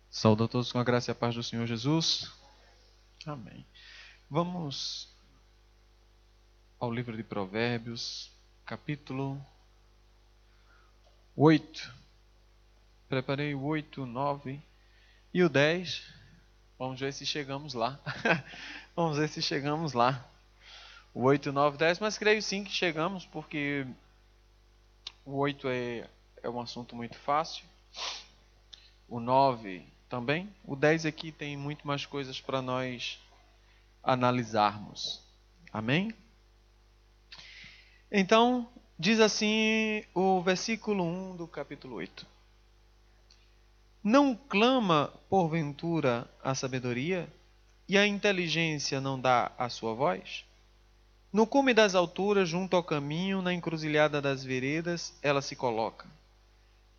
Saúde a todos com a graça e a paz do Senhor Jesus. Amém. Vamos ao livro de Provérbios, capítulo 8. Preparei o 8, o 9 e o 10. Vamos ver se chegamos lá. Vamos ver se chegamos lá. O 8, 9, 10, mas creio sim que chegamos, porque o 8 é um assunto muito fácil. O 9 também. O 10 aqui tem muito mais coisas para nós analisarmos. Amém? Então, diz assim o versículo 1 do capítulo 8. Não clama, porventura, a sabedoria, e a inteligência não dá a sua voz? No cume das alturas, junto ao caminho, na encruzilhada das veredas, ela se coloca.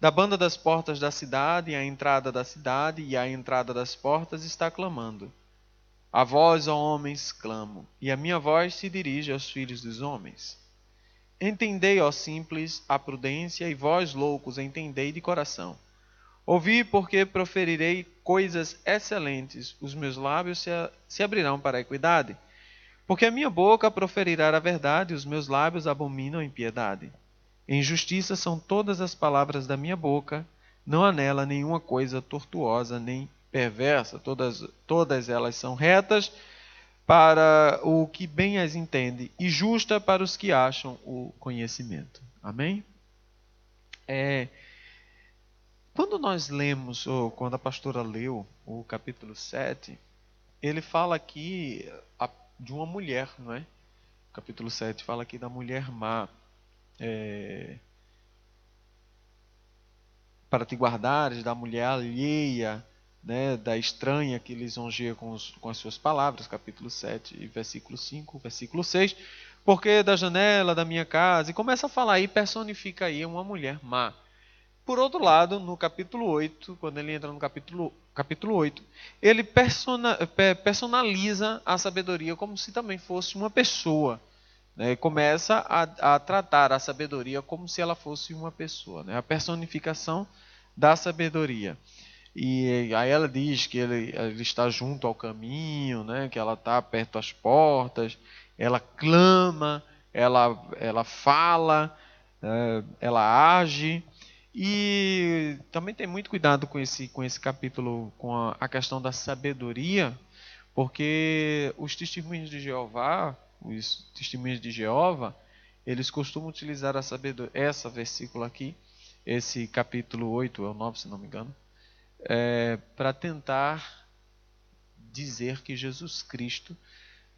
Da banda das portas da cidade, à entrada da cidade e à entrada das portas, está clamando. A vós, ó homens, clamo, e a minha voz se dirige aos filhos dos homens. Entendei, ó simples, a prudência, e vós, loucos, entendei de coração. Ouvi, porque proferirei coisas excelentes, os meus lábios se abrirão para a equidade. Porque a minha boca proferirá a verdade, e os meus lábios abominam a impiedade. Em justiça são todas as palavras da minha boca, não há nela nenhuma coisa tortuosa nem perversa. Todas elas são retas para o que bem as entende, e justa para os que acham o conhecimento. Amém? Quando nós lemos, ou quando a pastora leu o capítulo 7, ele fala aqui de uma mulher, não é? O capítulo 7 fala aqui da mulher má. Para te guardares da mulher alheia, né, da estranha que lisonjeia com as suas palavras, capítulo 7, versículo 5, versículo 6, porque da janela da minha casa, e começa a falar aí, personifica aí uma mulher má. Por outro lado, no capítulo 8, quando ele entra no capítulo 8, ele personaliza a sabedoria como se também fosse uma pessoa. Né? Começa a tratar a sabedoria como se ela fosse uma pessoa. Né? A personificação da sabedoria. E aí ela diz que ele está junto ao caminho, né? Que ela está perto das portas, ela clama, ela fala, ela age. E também tem muito cuidado com esse capítulo, com a questão da sabedoria, porque os testemunhos de Jeová, eles costumam utilizar a sabedoria, essa versículo aqui, esse capítulo 8 ou 9, se não me engano, para tentar dizer que Jesus Cristo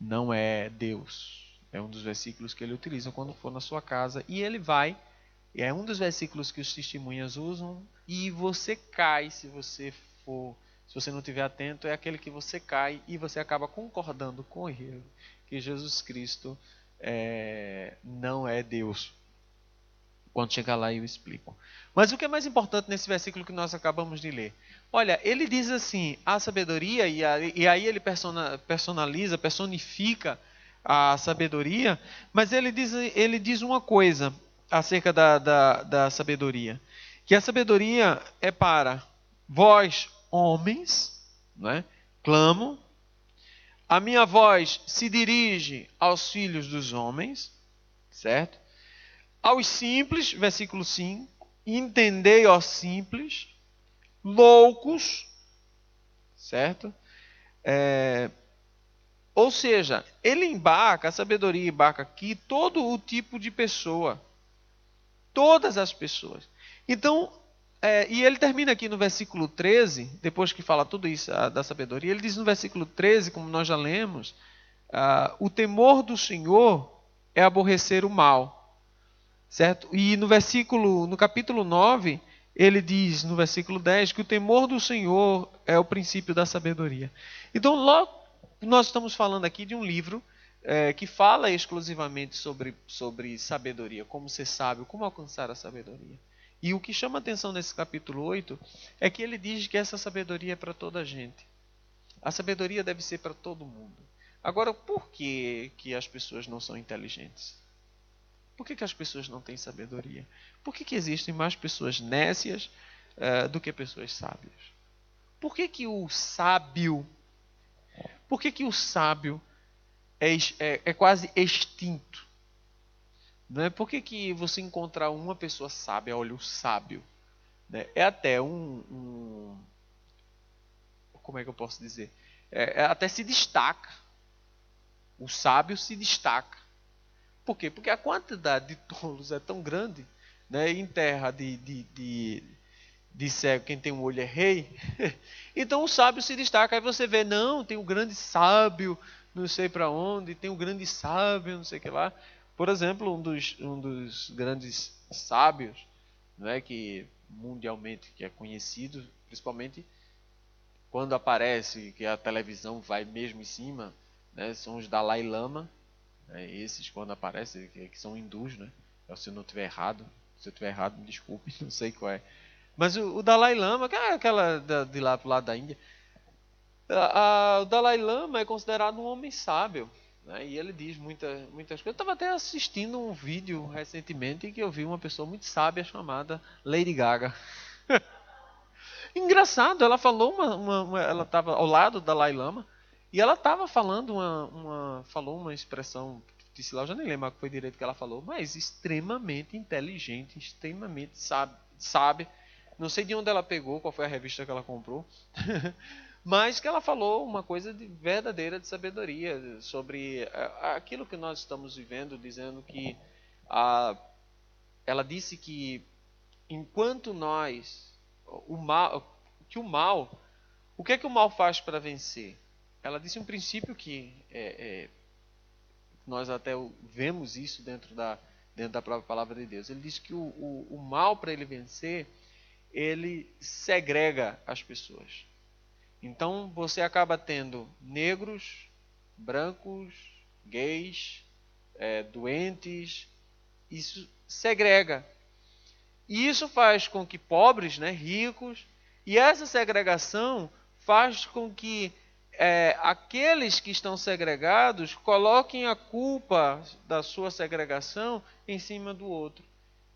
não é Deus. É um dos versículos que ele utiliza quando for na sua casa. E ele vai, é um dos versículos que os testemunhas usam, e você cai se você não estiver atento, é aquele que você cai e você acaba concordando com ele, que Jesus Cristo não é Deus. Quando chegar lá eu explico. Mas o que é mais importante nesse versículo que nós acabamos de ler? Olha, ele diz assim, a sabedoria, e aí ele personaliza, personifica a sabedoria, mas ele diz uma coisa acerca da sabedoria, que a sabedoria é para vós, homens, né? Clamo, a minha voz se dirige aos filhos dos homens, certo? Aos simples, versículo 5, entendei, ó simples, loucos, certo? Ou seja, a sabedoria embarca aqui todo o tipo de pessoa, todas as pessoas. Então, e ele termina aqui no versículo 13, depois que fala tudo isso da sabedoria, ele diz no versículo 13, como nós já lemos, o temor do Senhor é aborrecer o mal. Certo? E no capítulo 9, ele diz no versículo 10 que o temor do Senhor é o princípio da sabedoria. Então, logo, nós estamos falando aqui de um livro que fala exclusivamente sobre sabedoria, como ser sábio, como alcançar a sabedoria. E o que chama a atenção nesse capítulo 8 é que ele diz que essa sabedoria é para toda a gente. A sabedoria deve ser para todo mundo. Agora, por que as pessoas não são inteligentes? Por que as pessoas não têm sabedoria? Por que existem mais pessoas nécias do que pessoas sábias? Por que que o sábio, por que que o sábio é quase extinto? Não é? Por que que você encontrar uma pessoa sábia, olha, o sábio, né? É até como é que eu posso dizer? Até se destaca. O sábio se destaca. Por quê? Porque a quantidade de tolos é tão grande, né? Em terra de cego, quem tem um olho é rei. Então o sábio se destaca. Aí você vê, não, tem um grande sábio, não sei para onde, tem um grande sábio, não sei o que lá. Por exemplo, um dos grandes sábios, né, que mundialmente que é conhecido, principalmente quando aparece que a televisão vai mesmo em cima, né, são os Dalai Lama, né, esses quando aparecem, que são hindus, né? Se eu não estiver errado, se eu estiver errado, me desculpe, não sei qual é. Mas o Dalai Lama, que é aquela de lá pro lado da Índia, o Dalai Lama é considerado um homem sábio, né? E ele diz muitas coisas. Eu estava até assistindo um vídeo recentemente em que eu vi uma pessoa muito sábia chamada Lady Gaga. Engraçado, ela falou ela estava ao lado do Dalai Lama e ela estava falando falou uma expressão, disse lá, eu já nem lembro o que foi direito que ela falou, mas extremamente inteligente, extremamente sabe. Não sei de onde ela pegou, qual foi a revista que ela comprou, mas que ela falou uma coisa verdadeira de sabedoria sobre aquilo que nós estamos vivendo, dizendo que ela disse que enquanto nós, o mal, que o mal, o que é que o mal faz para vencer? Ela disse um princípio que nós até vemos isso dentro da própria palavra de Deus. Ele diz que o mal, para ele vencer, ele segrega as pessoas. Então você acaba tendo negros, brancos, gays, doentes, isso segrega. E isso faz com que pobres, né, ricos, e essa segregação faz com que aqueles que estão segregados coloquem a culpa da sua segregação em cima do outro.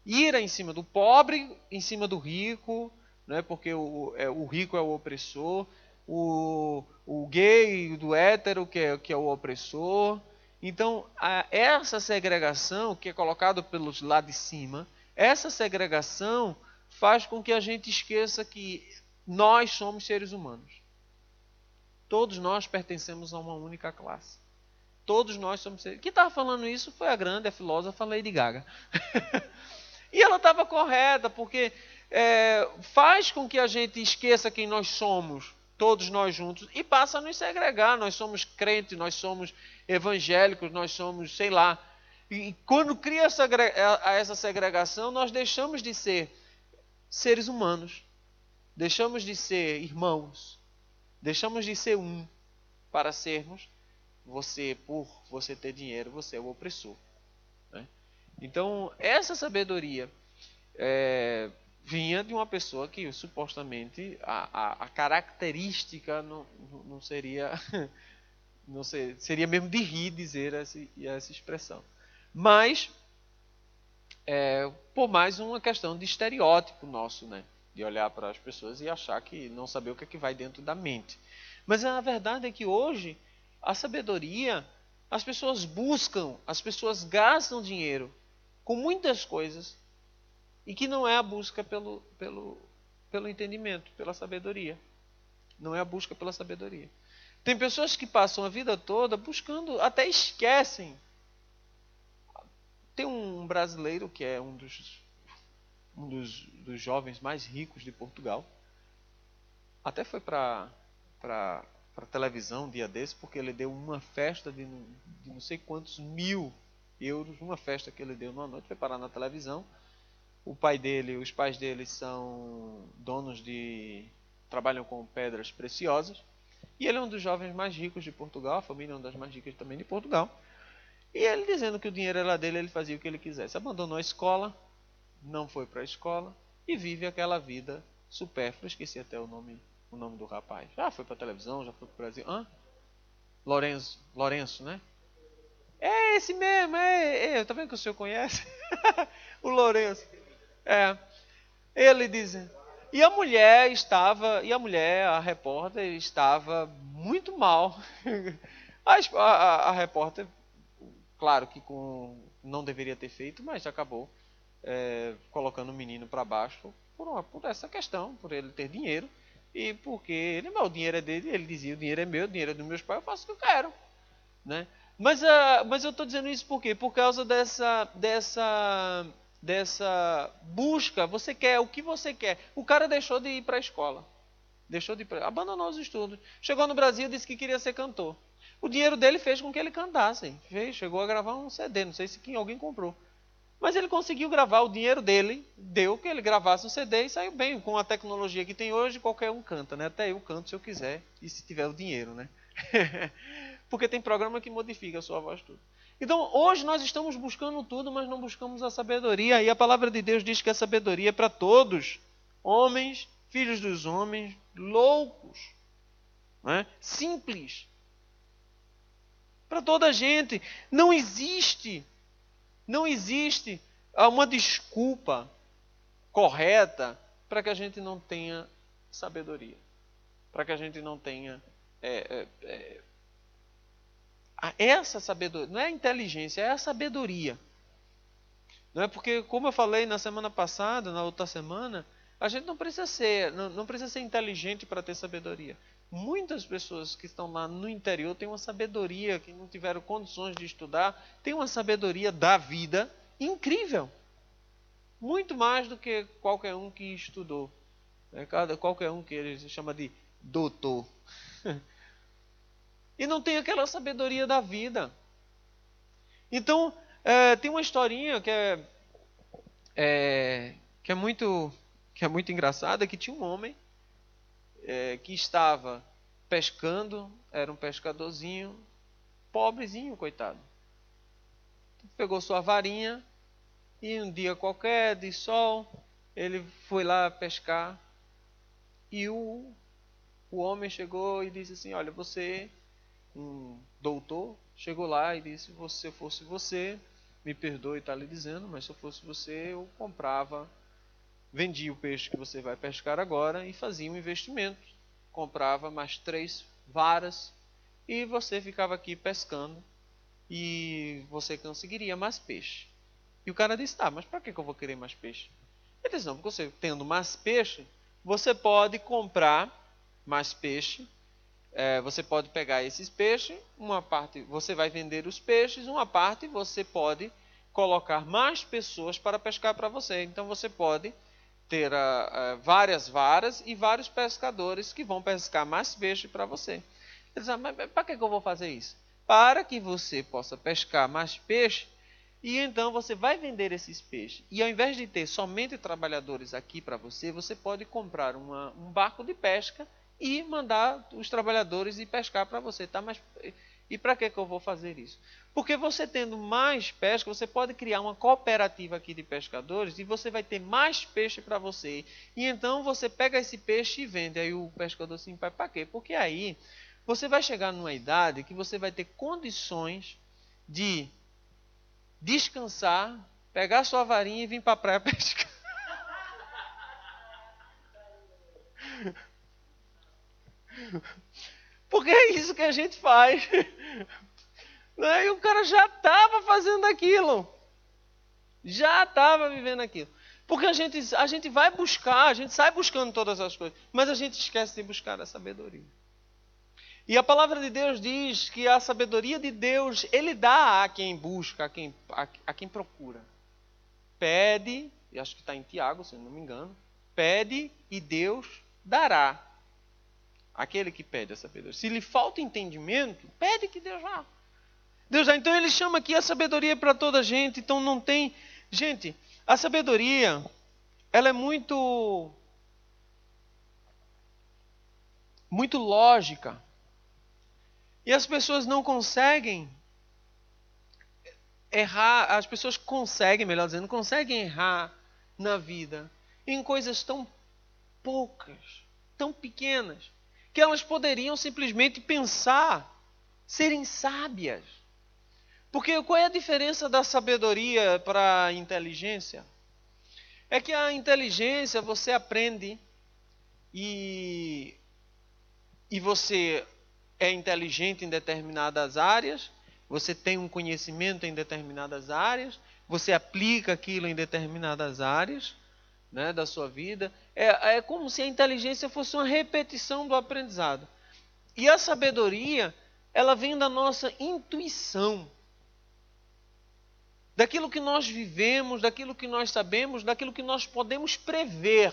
Ira em cima do pobre, em cima do rico, né, porque o rico é o opressor, o gay do hétero que é o opressor. Então, essa segregação que é colocada pelos lá de cima, essa segregação faz com que a gente esqueça que nós somos seres humanos. Todos nós pertencemos a uma única classe. Todos nós somos seres... Quem estava falando isso foi a filósofa Lady Gaga. E ela estava correta, porque faz com que a gente esqueça quem nós somos, todos nós juntos, e passa a nos segregar. Nós somos crentes, nós somos evangélicos, nós somos, sei lá. E quando cria essa segregação, nós deixamos de ser seres humanos, deixamos de ser irmãos, deixamos de ser um para sermos por você ter dinheiro, você é o opressor. Né? Então, essa sabedoria vinha de uma pessoa que supostamente a característica não seria não seria mesmo de rir dizer essa expressão, mas por mais uma questão de estereótipo nosso, né, de olhar para as pessoas e achar que não saber o que é que vai dentro da mente. Mas a verdade é que hoje a sabedoria, as pessoas buscam, as pessoas gastam dinheiro com muitas coisas e que não é a busca pelo entendimento, pela sabedoria. Não é a busca pela sabedoria. Tem pessoas que passam a vida toda buscando, até esquecem. Tem um brasileiro que é um dos jovens mais ricos de Portugal. Até foi para televisão um dia desse, porque ele deu uma festa de não sei quantos mil euros, uma festa que ele deu numa noite, foi parar na televisão. Os pais dele são donos trabalham com pedras preciosas. E ele é um dos jovens mais ricos de Portugal, a família é uma das mais ricas também de Portugal. E ele dizendo que o dinheiro era dele, ele fazia o que ele quisesse. Abandonou a escola, não foi para a escola e vive aquela vida supérflua. Esqueci até o nome do rapaz. Já foi para a televisão, já foi para o Brasil. Lourenço, né? É esse mesmo, tá vendo que o senhor conhece? O Lourenço. Ele diz. a repórter, estava muito mal. A repórter, claro que não deveria ter feito, mas acabou colocando o menino para baixo por essa questão, por ele ter dinheiro. E porque o dinheiro é dele, ele dizia, o dinheiro é meu, o dinheiro é dos meus pais, eu faço o que eu quero. Né? Mas eu estou dizendo isso por quê? Por causa dessa busca. Você quer o que você quer. O cara deixou de ir para a escola. Abandonou os estudos. Chegou no Brasil e disse que queria ser cantor. O dinheiro dele fez com que ele cantasse. Chegou a gravar um CD, não sei se alguém comprou. Mas ele conseguiu gravar, o dinheiro dele deu que ele gravasse um CD e saiu bem. Com a tecnologia que tem hoje, qualquer um canta, né? Até eu canto se eu quiser e se tiver o dinheiro, né? Porque tem programa que modifica a sua voz tudo. Então, hoje nós estamos buscando tudo, mas não buscamos a sabedoria. E a palavra de Deus diz que a sabedoria é para todos. Homens, filhos dos homens, loucos, né? Simples. Para toda a gente. Não existe uma desculpa correta para que a gente não tenha sabedoria. Para que a gente não tenha essa sabedoria. Não é a inteligência, é a sabedoria. Não é porque, como eu falei na semana passada, na outra semana, a gente não precisa ser inteligente para ter sabedoria. Muitas pessoas que estão lá no interior têm uma sabedoria, que não tiveram condições de estudar, têm uma sabedoria da vida incrível. Muito mais do que qualquer um que estudou. Qualquer um que ele chama de doutor. E não tem aquela sabedoria da vida. Então, tem uma historinha que é muito engraçada, que tinha um homem que estava pescando, era um pescadorzinho, pobrezinho, coitado. Pegou sua varinha e um dia qualquer, de sol, ele foi lá pescar e o homem chegou e disse assim, olha, você, um doutor, chegou lá e disse, se eu fosse você, me perdoe estar lhe dizendo, mas se eu fosse você, eu vendia o peixe que você vai pescar agora e fazia um investimento. Comprava mais 3 varas e você ficava aqui pescando e você conseguiria mais peixe. E o cara disse, tá, mas para que eu vou querer mais peixe? Ele disse, não, porque você tendo mais peixe, você pode comprar mais peixe, você pode pegar esses peixes, uma parte você vai vender os peixes, uma parte você pode colocar mais pessoas para pescar para você. Então você pode ter várias varas e vários pescadores que vão pescar mais peixe para você. Ele diz, mas para que eu vou fazer isso? Para que você possa pescar mais peixe e então você vai vender esses peixes. E ao invés de ter somente trabalhadores aqui para você, você pode comprar um barco de pesca e mandar os trabalhadores ir pescar para você. Tá? Mas, e para que eu vou fazer isso? Porque você tendo mais pesca, você pode criar uma cooperativa aqui de pescadores e você vai ter mais peixe para você. E então você pega esse peixe e vende. Aí o pescador assim, para quê? Porque aí você vai chegar numa idade que você vai ter condições de descansar, pegar sua varinha e vir para a praia pescar. Porque é isso que a gente faz. E o cara já estava fazendo aquilo. Já estava vivendo aquilo. Porque a gente vai buscar, a gente sai buscando todas as coisas, mas a gente esquece de buscar a sabedoria. E a palavra de Deus diz que a sabedoria de Deus, Ele dá a quem busca, a quem procura. Pede, e acho que está em Tiago, se não me engano, pede e Deus dará. Aquele que pede a sabedoria. Se lhe falta entendimento, pede que Deus dá. Deus dá. Então Ele chama aqui a sabedoria para toda a gente, então não tem... Gente, a sabedoria, ela é muito lógica. E as pessoas não conseguem errar, as pessoas conseguem, melhor dizendo, conseguem errar na vida em coisas tão poucas, tão pequenas, que elas poderiam simplesmente pensar, serem sábias. Porque qual é a diferença da sabedoria para a inteligência? É que a inteligência você aprende e você é inteligente em determinadas áreas, você tem um conhecimento em determinadas áreas, você aplica aquilo em determinadas áreas, né, da sua vida. É como se a inteligência fosse uma repetição do aprendizado. E a sabedoria, ela vem da nossa intuição, daquilo que nós vivemos, daquilo que nós sabemos, daquilo que nós podemos prever.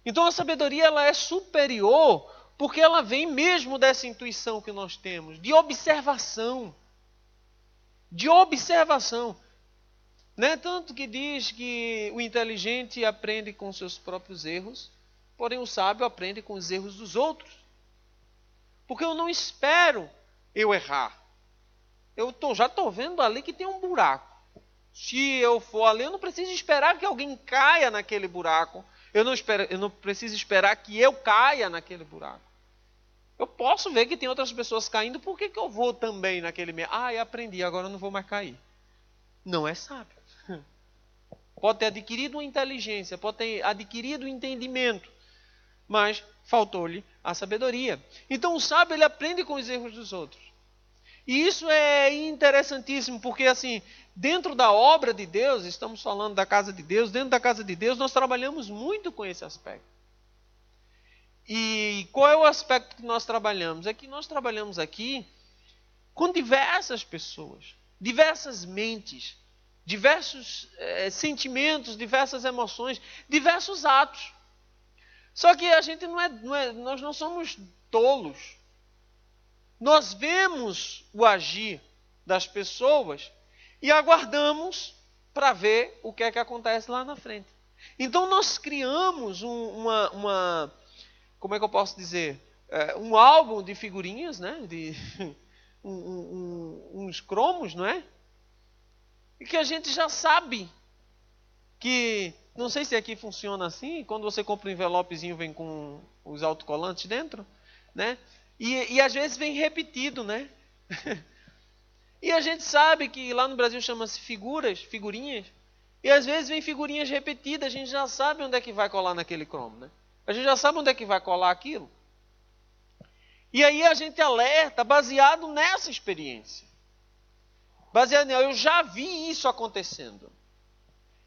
Então a sabedoria, ela é superior porque ela vem mesmo dessa intuição que nós temos, de observação. De observação. Não é tanto que diz que o inteligente aprende com seus próprios erros, porém o sábio aprende com os erros dos outros. Porque eu não espero eu errar. Já estou vendo ali que tem um buraco. Se eu for ali, eu não preciso esperar que alguém caia naquele buraco. Eu não preciso esperar que eu caia naquele buraco. Eu posso ver que tem outras pessoas caindo, por que eu vou também naquele meio? Eu aprendi, agora eu não vou mais cair. Não é sábio. Pode ter adquirido uma inteligência, pode ter adquirido um entendimento, mas faltou-lhe a sabedoria. Então o sábio, ele aprende com os erros dos outros. E isso é interessantíssimo, porque assim, dentro da obra de Deus, estamos falando da casa de Deus, dentro da casa de Deus nós trabalhamos muito com esse aspecto. E qual é o aspecto que nós trabalhamos? É que nós trabalhamos aqui com diversas pessoas, diversas mentes, diversos sentimentos, diversas emoções, diversos atos. Só que a gente nós não somos tolos. Nós vemos o agir das pessoas e aguardamos para ver o que é que acontece lá na frente. Então nós criamos como é que eu posso dizer? Um álbum de figurinhas, né? Uns cromos, não é? E que a gente já sabe que, não sei se aqui funciona assim, quando você compra um envelopezinho vem com os autocolantes dentro, né? E às vezes vem repetido, né? E a gente sabe que lá no Brasil chama-se figurinhas, e às vezes vem figurinhas repetidas, a gente já sabe onde é que vai colar naquele cromo, né? A gente já sabe onde é que vai colar aquilo. E aí a gente alerta baseado nessa experiência. Baseado eu já vi isso acontecendo.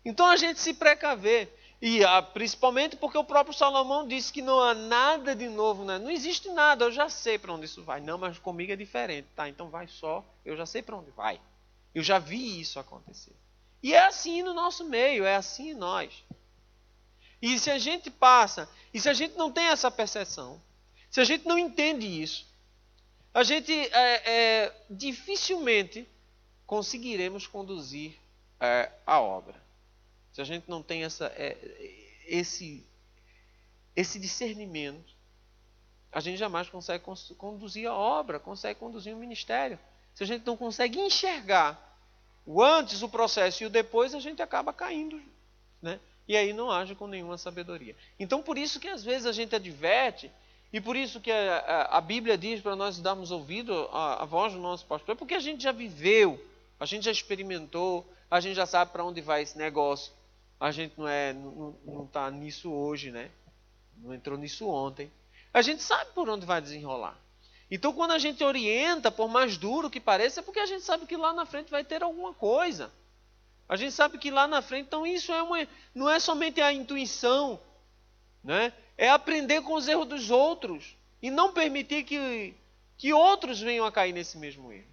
Então a gente se precaver. E principalmente porque o próprio Salomão disse que não há nada de novo, né? Não existe nada, eu já sei para onde isso vai. Não, mas comigo é diferente, tá? Então vai só, eu já sei para onde vai. Eu já vi isso acontecer. E é assim no nosso meio, é assim em nós. E se a gente passa, e se a gente não tem essa percepção, se a gente não entende isso, a gente dificilmente conseguiremos conduzir a obra. Se a gente não tem esse discernimento, a gente jamais consegue conduzir a obra, consegue conduzir o ministério. Se a gente não consegue enxergar o antes, o processo e o depois, a gente acaba caindo, né? E aí não age com nenhuma sabedoria. Então, por isso que às vezes a gente adverte, e por isso que a Bíblia diz para nós darmos ouvido à voz do nosso pastor, porque a gente já viveu, a gente já experimentou, a gente já sabe para onde vai esse negócio. A gente não está nisso hoje, né? Não entrou nisso ontem. A gente sabe por onde vai desenrolar. Então, quando a gente orienta, por mais duro que pareça, é porque a gente sabe que lá na frente vai ter alguma coisa. A gente sabe que lá na frente, então isso não é somente a intuição, né? É aprender com os erros dos outros e não permitir que outros venham a cair nesse mesmo erro.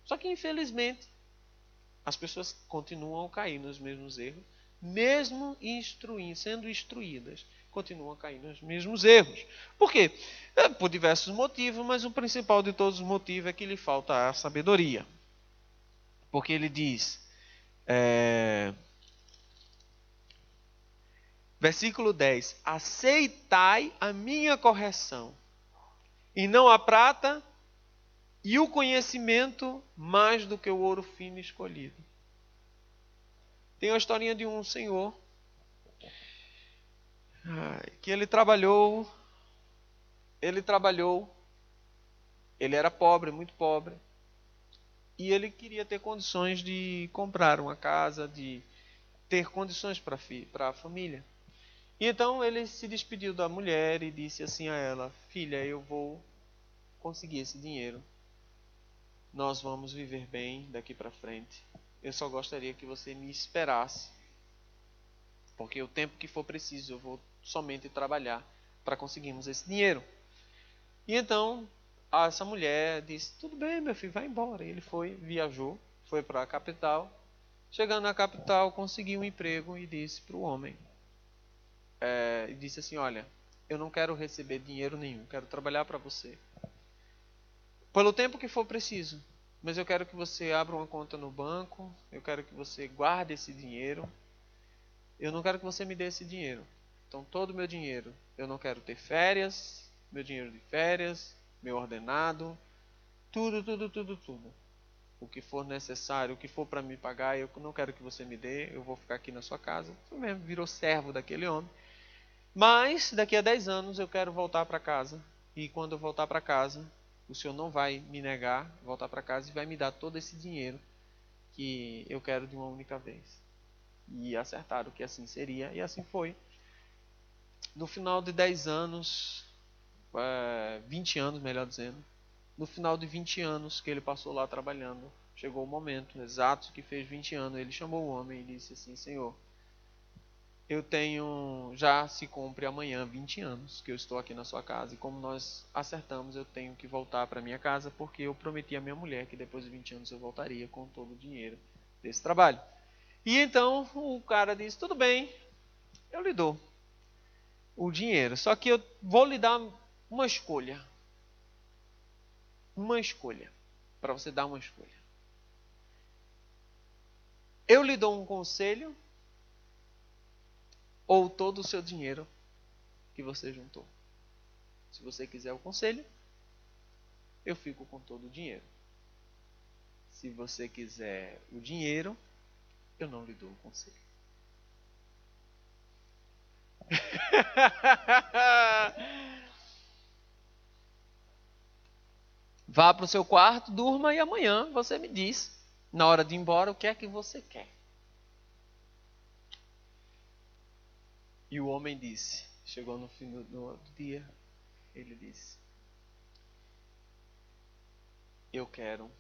Só que, infelizmente, as pessoas continuam a cair nos mesmos erros, mesmo sendo instruídas, continuam a cair nos mesmos erros. Por quê? Por diversos motivos, mas o principal de todos os motivos é que lhe falta a sabedoria. Porque ele diz, versículo 10, aceitai a minha correção, e não a prata e o conhecimento mais do que o ouro fino escolhido. Tem a historinha de um senhor que ele era pobre, muito pobre, e ele queria ter condições de comprar uma casa, de ter condições para a família. E então ele se despediu da mulher e disse assim a ela: filha, eu vou conseguir esse dinheiro. Nós vamos viver bem daqui para frente. Eu só gostaria que você me esperasse, porque o tempo que for preciso eu vou somente trabalhar para conseguirmos esse dinheiro. E então essa mulher disse: tudo bem, meu filho, vai embora. E ele foi, viajou, foi para a capital. Chegando na capital, conseguiu um emprego e disse para o homem, disse assim: olha, eu não quero receber dinheiro nenhum, quero trabalhar para você pelo tempo que for preciso, mas eu quero que você abra uma conta no banco, eu quero que você guarde esse dinheiro, eu não quero que você me dê esse dinheiro. Então todo o meu dinheiro, eu não quero ter férias, meu dinheiro de férias, meu ordenado, tudo, tudo, tudo, tudo. O que for necessário, o que for para me pagar, eu não quero que você me dê, eu vou ficar aqui na sua casa. Foi mesmo, virou servo daquele homem. Mas daqui a 10 anos eu quero voltar para casa. E quando eu voltar para casa, o senhor não vai me negar, voltar para casa e vai me dar todo esse dinheiro que eu quero de uma única vez. E acertaram que assim seria, e assim foi. No final de 10 anos, 20 anos, melhor dizendo, no final de 20 anos que ele passou lá trabalhando, chegou o momento exato que fez 20 anos, ele chamou o homem e disse assim: Senhor, eu tenho, já se cumpre amanhã 20 anos que eu estou aqui na sua casa, e como nós acertamos, eu tenho que voltar para minha casa, porque eu prometi à minha mulher que depois de 20 anos eu voltaria com todo o dinheiro desse trabalho. E então o cara disse: tudo bem, eu lhe dou o dinheiro, só que eu vou lhe dar uma escolha. Uma escolha, para você dar uma escolha. Eu lhe dou um conselho ou todo o seu dinheiro que você juntou. Se você quiser o conselho, eu fico com todo o dinheiro. Se você quiser o dinheiro, eu não lhe dou o conselho. Vá para o seu quarto, durma e amanhã você me diz, na hora de ir embora, o que é que você quer. E o homem disse, chegou no fim do dia, ele disse: eu quero,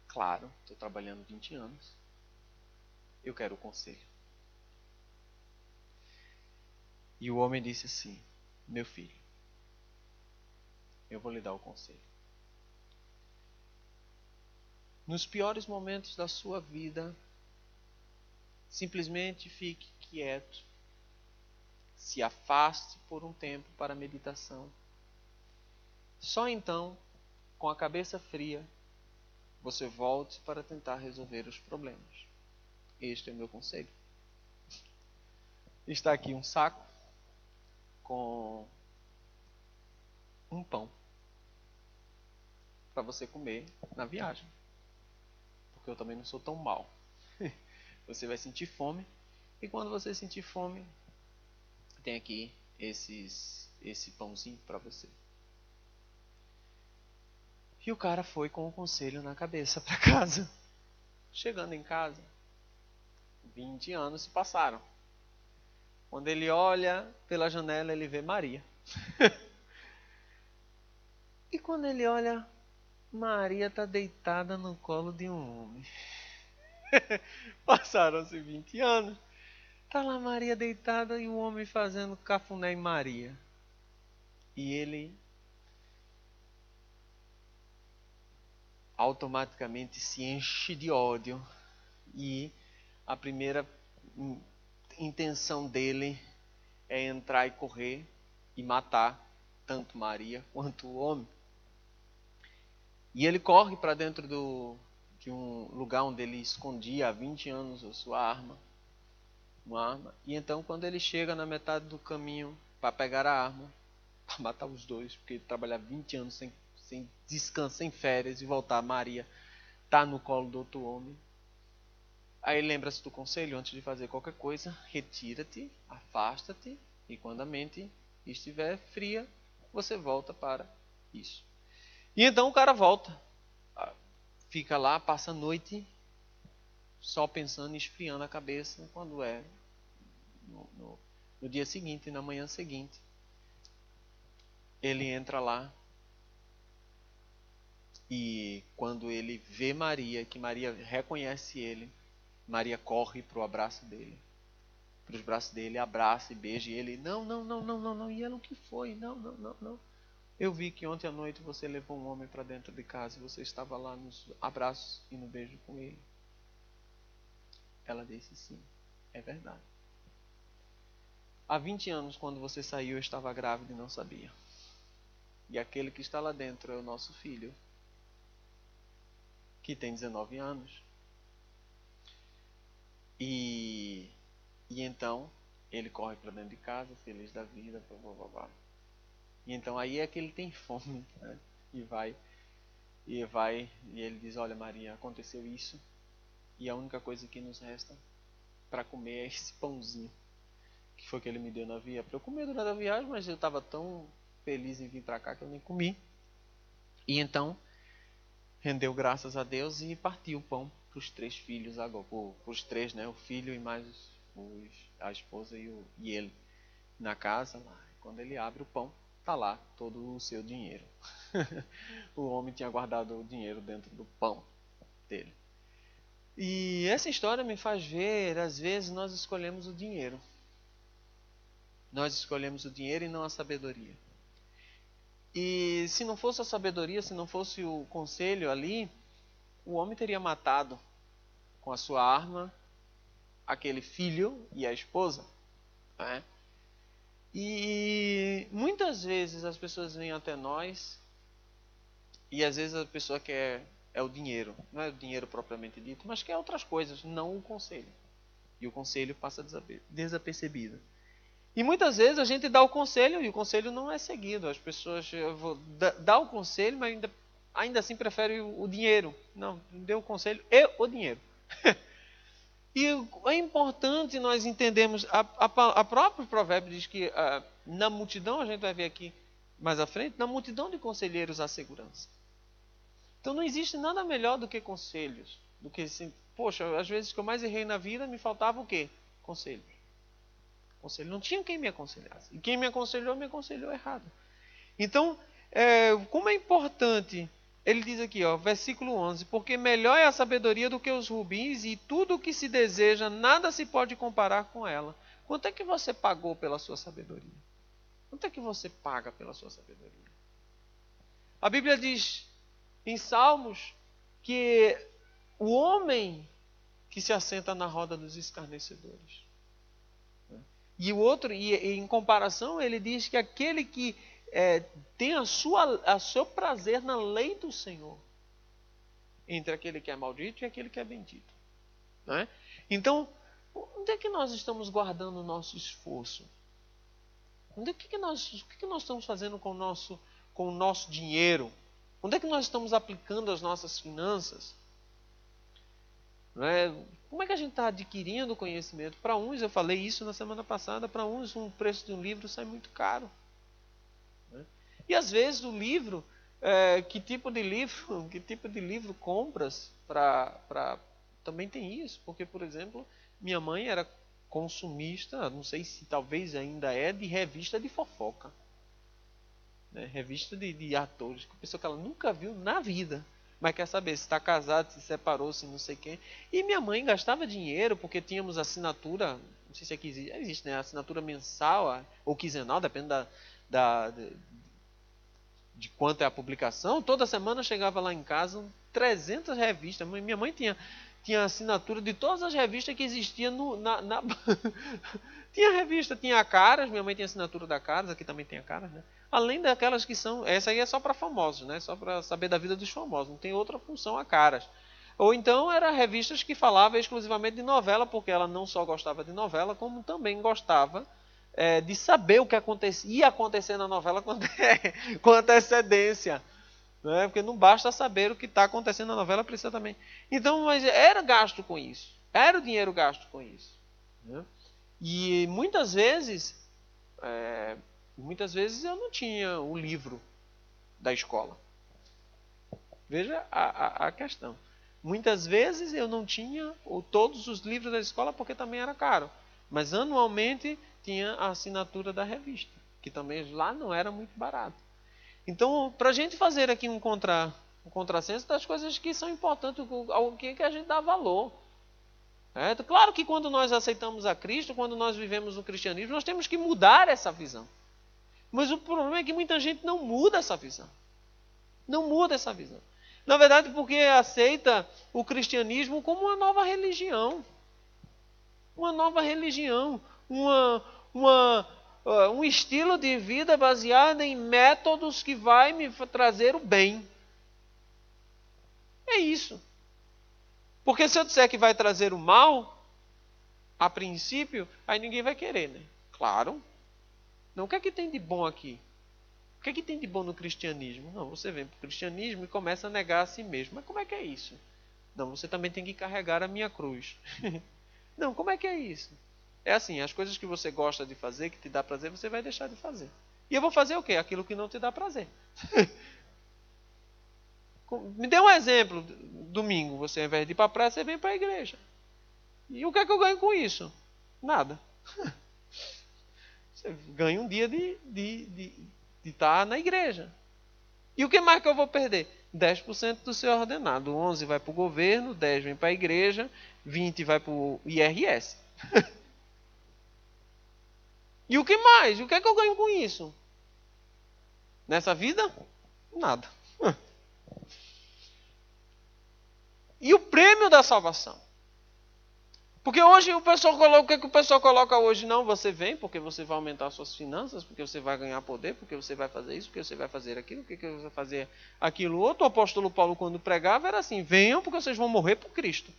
claro, estou trabalhando 20 anos, eu quero o conselho. E o homem disse assim: meu filho, eu vou lhe dar o conselho. Nos piores momentos da sua vida, simplesmente fique quieto, se afaste por um tempo para a meditação. Só então, com a cabeça fria, você volte para tentar resolver os problemas. Este é o meu conselho. Está aqui um saco com um pão para você comer na viagem. Porque eu também não sou tão mau. Você vai sentir fome, e quando você sentir fome, tem aqui esse pãozinho para você. E o cara foi com o conselho na cabeça para casa. Chegando em casa, 20 anos se passaram. Quando ele olha pela janela, ele vê Maria. E quando ele olha, Maria está deitada no colo de um homem. Passaram-se 20 anos. Está lá Maria deitada e o homem fazendo cafuné em Maria. E ele automaticamente se enche de ódio. E a primeira intenção dele é entrar e correr e matar tanto Maria quanto o homem. E ele corre para dentro de um lugar onde ele escondia há 20 anos a sua arma. Uma arma. E então quando ele chega na metade do caminho para pegar a arma, para matar os dois, porque ele trabalhava 20 anos sem descanso, sem férias, e voltar, Maria está no colo do outro homem. Aí lembra-se do conselho: antes de fazer qualquer coisa, retira-te, afasta-te, e quando a mente estiver fria, você volta para isso. E então o cara volta, fica lá, passa a noite só pensando e esfriando a cabeça, quando é No dia seguinte, na manhã seguinte, ele entra lá e quando ele vê Maria, que Maria reconhece ele, Maria corre para o abraço dele, para os braços dele, abraça e beija, e ele, não, não, não, não, não, não, e ela, o que foi? Não, não, não, não. Eu vi que ontem à noite você levou um homem para dentro de casa e você estava lá nos abraços e no beijo com ele. Ela disse, sim, é verdade. Há 20 anos, quando você saiu, eu estava grávida e não sabia. E aquele que está lá dentro é o nosso filho, que tem 19 anos. E então, ele corre para dentro de casa, feliz da vida, blá, blá, blá. E então aí é que ele tem fome, né? E ele diz, olha Maria, aconteceu isso, e a única coisa que nos resta para comer é esse pãozinho, que foi que ele me deu na via, para eu comer durante a viagem, mas eu estava tão feliz em vir para cá que eu nem comi. E então, rendeu graças a Deus e partiu o pão para os 3 filhos agora, para os 3, né? O filho e mais a esposa e ele na casa lá. Quando ele abre o pão, tá lá todo o seu dinheiro. O homem tinha guardado o dinheiro dentro do pão dele. E essa história me faz ver, às vezes nós escolhemos o dinheiro. Nós escolhemos o dinheiro e não a sabedoria. E se não fosse a sabedoria, se não fosse o conselho ali, o homem teria matado com a sua arma aquele filho e a esposa. Né? E muitas vezes as pessoas vêm até nós e às vezes a pessoa quer o dinheiro, não é o dinheiro propriamente dito, mas quer outras coisas, não o conselho. E o conselho passa desapercebido. E muitas vezes a gente dá o conselho e o conselho não é seguido. As pessoas dão o conselho, mas ainda assim preferem o dinheiro. Não, deu o conselho e o dinheiro. E é importante nós entendermos, a próprio provérbio diz que na multidão, a gente vai ver aqui mais à frente, na multidão de conselheiros há segurança. Então não existe nada melhor do que conselhos. Do que assim, poxa, às vezes que eu mais errei na vida, me faltava o quê? Conselhos. Conselho. Não tinha quem me aconselhasse. E quem me aconselhou errado. Então, como é importante, ele diz aqui, ó, versículo 11, porque melhor é a sabedoria do que os rubins e tudo o que se deseja, nada se pode comparar com ela. Quanto é que você pagou pela sua sabedoria? Quanto é que você paga pela sua sabedoria? A Bíblia diz em Salmos que o homem que se assenta na roda dos escarnecedores. E o outro, e em comparação, ele diz que aquele que tem a seu prazer na lei do Senhor, entre aquele que é maldito e aquele que é bendito. Não é? Então, onde é que nós estamos guardando o nosso esforço? O que nós estamos fazendo com o nosso dinheiro? Onde é que nós estamos aplicando as nossas finanças? Não é? Como é que a gente está adquirindo conhecimento? Para uns, eu falei isso na semana passada, para uns o preço de um livro sai muito caro. Né? E às vezes o livro, que tipo de livro compras para... Também tem isso, porque, por exemplo, minha mãe era consumista, não sei se talvez ainda é, de revista de fofoca. Né? Revista de atores, pessoa que ela nunca viu na vida. Mas quer saber se está casado, se separou, se não sei quem. E minha mãe gastava dinheiro porque tínhamos assinatura, não sei se aqui existe, né? Assinatura mensal ou quinzenal, depende de quanto é a publicação. Toda semana chegava lá em casa 300 revistas. Minha mãe tinha assinatura de todas as revistas que existiam Tinha revista, tinha a Caras, minha mãe tinha assinatura da Caras, aqui também tem a Caras, né? Além daquelas que são... Essa aí é só para famosos, né? Só para saber da vida dos famosos. Não tem outra função a Caras. Ou então eram revistas que falavam exclusivamente de novela, porque ela não só gostava de novela, como também gostava de saber o que ia acontecer na novela com antecedência. Né? Porque não basta saber o que está acontecendo na novela, precisa também. Então, mas era gasto com isso. Era o dinheiro gasto com isso. Né? E muitas vezes eu não tinha o livro da escola. Veja a questão. Muitas vezes eu não tinha todos os livros da escola porque também era caro. Mas anualmente tinha a assinatura da revista, que também lá não era muito barato. Então, para a gente fazer aqui um contrassenso das coisas que são importantes, ao que a gente dá valor. Claro que quando nós aceitamos a Cristo, quando nós vivemos o cristianismo, nós temos que mudar essa visão. Mas o problema é que muita gente não muda essa visão. Não muda essa visão. Na verdade, porque aceita o cristianismo como uma nova religião. Uma nova religião. Um estilo de vida baseado em métodos que vai me trazer o bem. É isso. Porque se eu disser que vai trazer o mal, a princípio, aí ninguém vai querer, né? Claro. Não, o que é que tem de bom aqui? O que é que tem de bom no cristianismo? Não, você vem para o cristianismo e começa a negar a si mesmo. Mas como é que é isso? Não, você também tem que carregar a minha cruz. Não, como é que é isso? É assim, as coisas que você gosta de fazer, que te dá prazer, você vai deixar de fazer. E eu vou fazer o quê? Aquilo que não te dá prazer. Me dê um exemplo. Domingo, você ao invés de ir para a praia, você vem para a igreja. E o que é que eu ganho com isso? Nada. Você ganha um dia de estar na igreja. E o que mais que eu vou perder? 10% do seu ordenado. 11 vai para o governo, 10 vem para a igreja, 20 vai para o IRS. E o que mais? O que é que eu ganho com isso? Nessa vida? Nada. E o prêmio da salvação? Porque hoje o pessoal coloca, o que o pessoal coloca hoje? Não, você vem porque você vai aumentar suas finanças, porque você vai ganhar poder, porque você vai fazer isso, porque você vai fazer aquilo, porque você vai fazer aquilo outro. O apóstolo Paulo, quando pregava, era assim: venham porque vocês vão morrer por Cristo.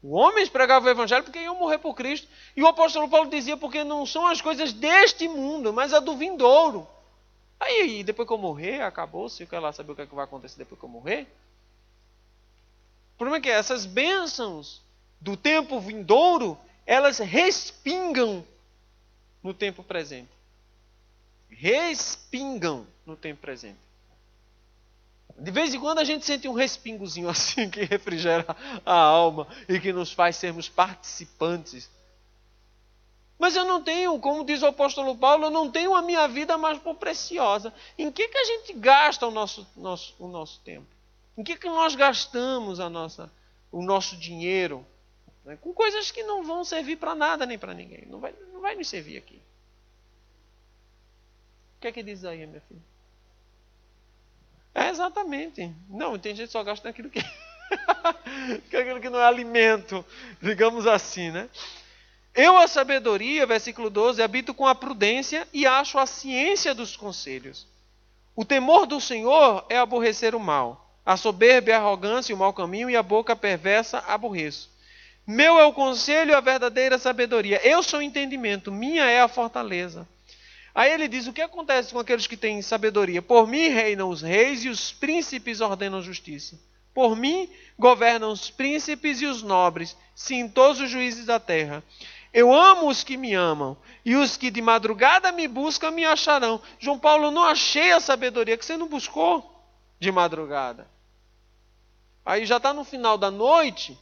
Os homens pregavam o evangelho porque iam morrer por Cristo. E o apóstolo Paulo dizia: porque não são as coisas deste mundo, mas a do vindouro. Aí depois que eu morrer, acabou. Se eu quero lá saber o que, é que vai acontecer depois que eu morrer. O problema é que essas bênçãos do tempo vindouro, elas respingam no tempo presente. Respingam no tempo presente. De vez em quando a gente sente um respingozinho assim que refrigera a alma e que nos faz sermos participantes. Mas eu não tenho, como diz o apóstolo Paulo, eu não tenho a minha vida mais por preciosa. Em que a gente gasta o nosso tempo? Em que nós gastamos o nosso dinheiro? Com coisas que não vão servir para nada nem para ninguém. Não vai nos servir aqui. O que é que diz aí, minha filha? Exatamente. Não, tem gente que só gasta naquilo que aquilo que não é alimento, digamos assim, né? Eu, a sabedoria, versículo 12, habito com a prudência e acho a ciência dos conselhos. O temor do Senhor é aborrecer o mal. A soberba e a arrogância e o mau caminho e a boca perversa aborreço. Meu é o conselho e a verdadeira sabedoria. Eu sou o entendimento, minha é a fortaleza. Aí ele diz: o que acontece com aqueles que têm sabedoria? Por mim reinam os reis e os príncipes ordenam justiça. Por mim governam os príncipes e os nobres, sim, todos os juízes da terra. Eu amo os que me amam, e os que de madrugada me buscam me acharão. João Paulo, eu não achei a sabedoria, que você não buscou de madrugada. Aí já está no final da noite,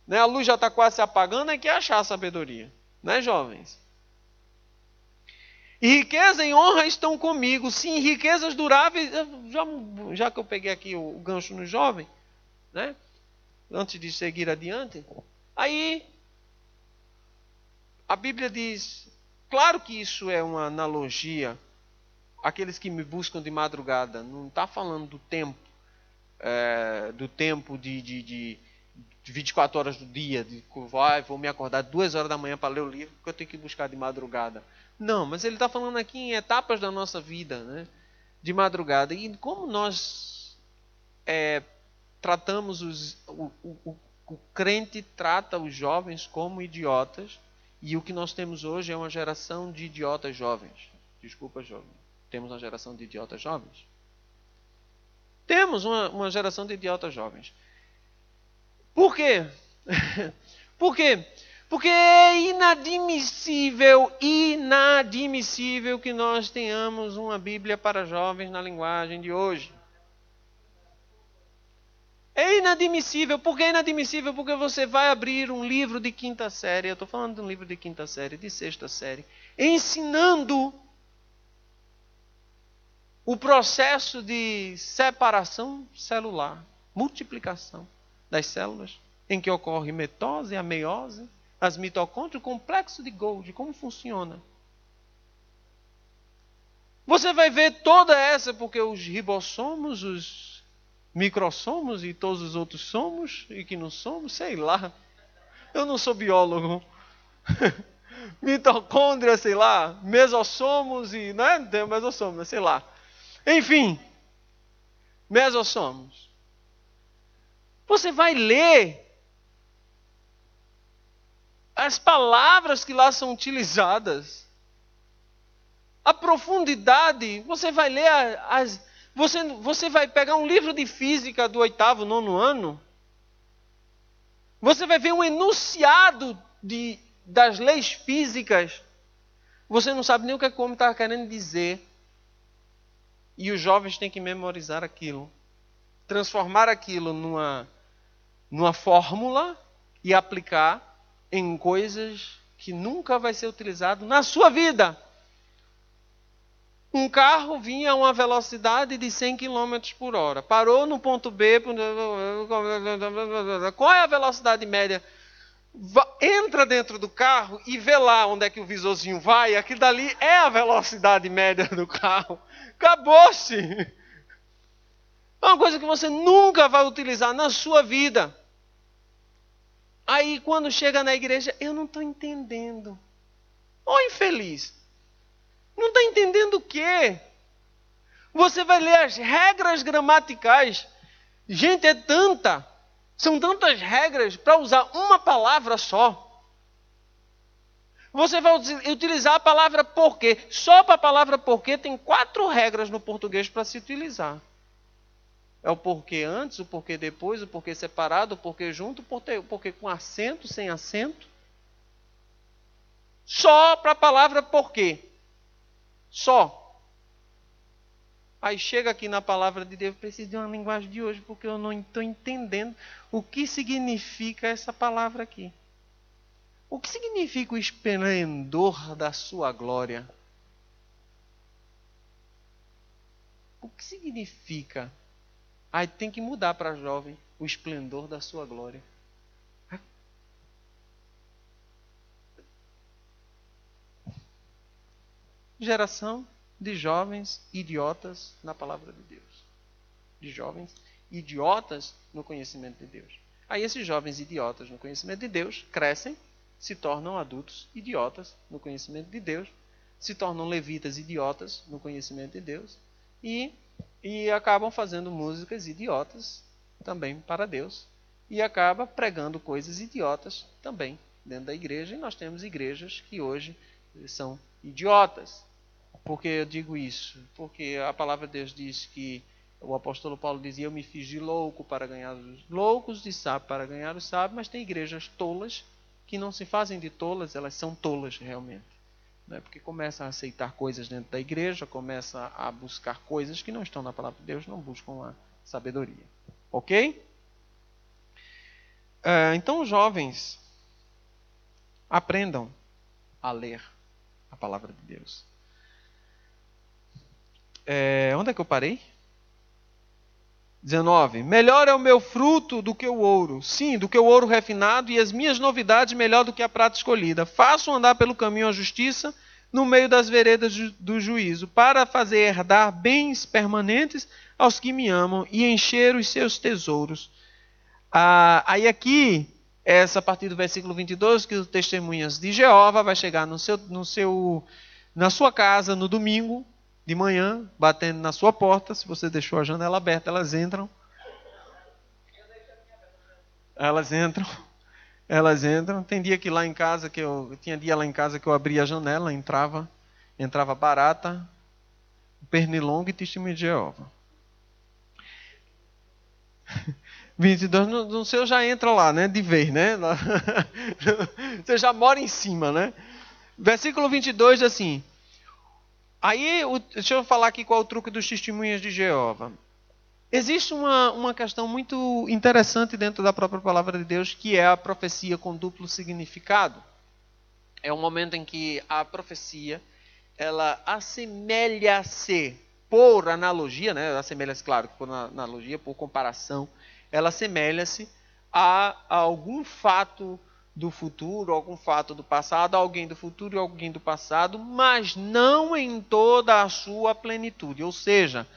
né, a luz já está quase se apagando, é que achar a sabedoria. Né, jovens? E riqueza e honra estão comigo, sim, riquezas duráveis. Já que eu peguei aqui o gancho no jovem, né, antes de seguir adiante, aí a Bíblia diz, claro que isso é uma analogia, aqueles que me buscam de madrugada, não está falando do tempo, de 24 horas do dia, vou me acordar 2 horas da manhã para ler o livro, porque eu tenho que buscar de madrugada. Não, mas ele está falando aqui em etapas da nossa vida, né, de madrugada. E como nós tratamos o crente trata os jovens como idiotas, e o que nós temos hoje é uma geração de idiotas jovens. Desculpa, jovem. Temos uma geração de idiotas jovens? Temos uma geração de idiotas jovens. Por quê? Por quê? Porque é inadmissível que nós tenhamos uma Bíblia para jovens na linguagem de hoje. É inadmissível. Por que é inadmissível? Porque você vai abrir um livro de quinta série, eu estou falando de um livro de quinta série, de sexta série, ensinando o processo de separação celular, multiplicação das células, em que ocorre mitose, a meiose, as mitocôndrias, o complexo de Golgi, como funciona. Você vai ver toda essa, porque os ribossomos, os microssomos e todos os outros somos, e que não somos, sei lá. Eu não sou biólogo. Mitocôndria, sei lá, mesossomos e... Não é? Tem mesossomos, sei lá. Enfim, mesossomos. Você vai ler as palavras que lá são utilizadas. A profundidade, você vai ler você vai pegar um livro de física do 8º, 9º ano. Você vai ver um enunciado das leis físicas. Você não sabe nem o que o homem está querendo dizer. E os jovens têm que memorizar aquilo. Transformar aquilo numa fórmula e aplicar em coisas que nunca vai ser utilizado na sua vida. Um carro vinha a uma velocidade de 100 km por hora. Parou no ponto B. Qual é a velocidade média? Entra dentro do carro e vê lá onde é que o visorzinho vai. Aquilo dali é a velocidade média do carro. Acabou-se. É uma coisa que você nunca vai utilizar na sua vida. Aí quando chega na igreja, eu não estou entendendo. Ô infeliz. Não está entendendo o quê? Você vai ler as regras gramaticais. Gente, são tantas regras para usar uma palavra só. Você vai utilizar a palavra porquê. Só para a palavra porquê tem 4 regras no português para se utilizar. É o porquê antes, o porquê depois, o porquê separado, o porquê junto, o porquê com acento, sem acento. Só para a palavra porquê. Só. Aí chega aqui na palavra de Deus, preciso de uma linguagem de hoje, porque eu não estou entendendo o que significa essa palavra aqui. O que significa o esplendor da sua glória? O que significa? Aí tem que mudar para jovem, o esplendor da sua glória. Geração de jovens idiotas na palavra de Deus. De jovens idiotas no conhecimento de Deus. Aí esses jovens idiotas no conhecimento de Deus crescem, se tornam adultos idiotas no conhecimento de Deus, se tornam levitas idiotas no conhecimento de Deus e acabam fazendo músicas idiotas também para Deus e acaba pregando coisas idiotas também dentro da igreja. E nós temos igrejas que hoje são idiotas. Por que eu digo isso? Porque a palavra de Deus diz que o apóstolo Paulo dizia: eu me fiz de louco para ganhar os loucos, de sábio para ganhar os sábios. Mas tem igrejas tolas que não se fazem de tolas, elas são tolas realmente. Né? Porque começam a aceitar coisas dentro da igreja, começam a buscar coisas que não estão na palavra de Deus, não buscam a sabedoria. Ok? Então, jovens, aprendam a ler a palavra de Deus. Onde é que eu parei? 19. Melhor é o meu fruto do que o ouro. Sim, do que o ouro refinado, e as minhas novidades melhor do que a prata escolhida. Faço andar pelo caminho à justiça, no meio das veredas do juízo, para fazer herdar bens permanentes aos que me amam e encher os seus tesouros. Aí aqui, essa a partir do versículo 22, que os testemunhas de Jeová vai chegar na sua casa no domingo, de manhã, batendo na sua porta. Se você deixou a janela aberta, elas entram. Elas entram. Tem dia que lá em casa, tinha dia lá em casa que eu abria a janela, entrava barata, pernilongo e testemunha de Jeová. 22, no seu já entra lá, né? De vez, né? Você já mora em cima, né? Versículo 22 diz assim. Aí, deixa eu falar aqui qual é o truque dos testemunhas de Jeová. Existe uma questão muito interessante dentro da própria palavra de Deus, que é a profecia com duplo significado. É um momento em que a profecia, ela assemelha-se, por analogia, né? Assemelha-se, claro, por analogia, por comparação, ela assemelha-se a algum fato do futuro, algum fato do passado, alguém do futuro e alguém do passado, mas não em toda a sua plenitude. Ou seja,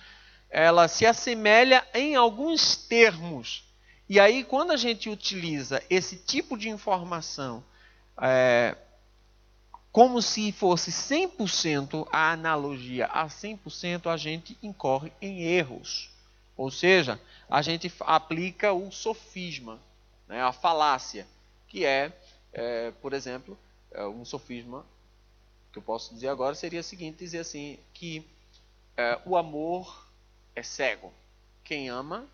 ela se assemelha em alguns termos. E aí, quando a gente utiliza esse tipo de informação como se fosse 100% a analogia a 100%, a gente incorre em erros. Ou seja, a gente aplica o sofisma, né, a falácia, que por exemplo, um sofisma que eu posso dizer agora seria o seguinte, dizer assim, que o amor é cego. Quem ama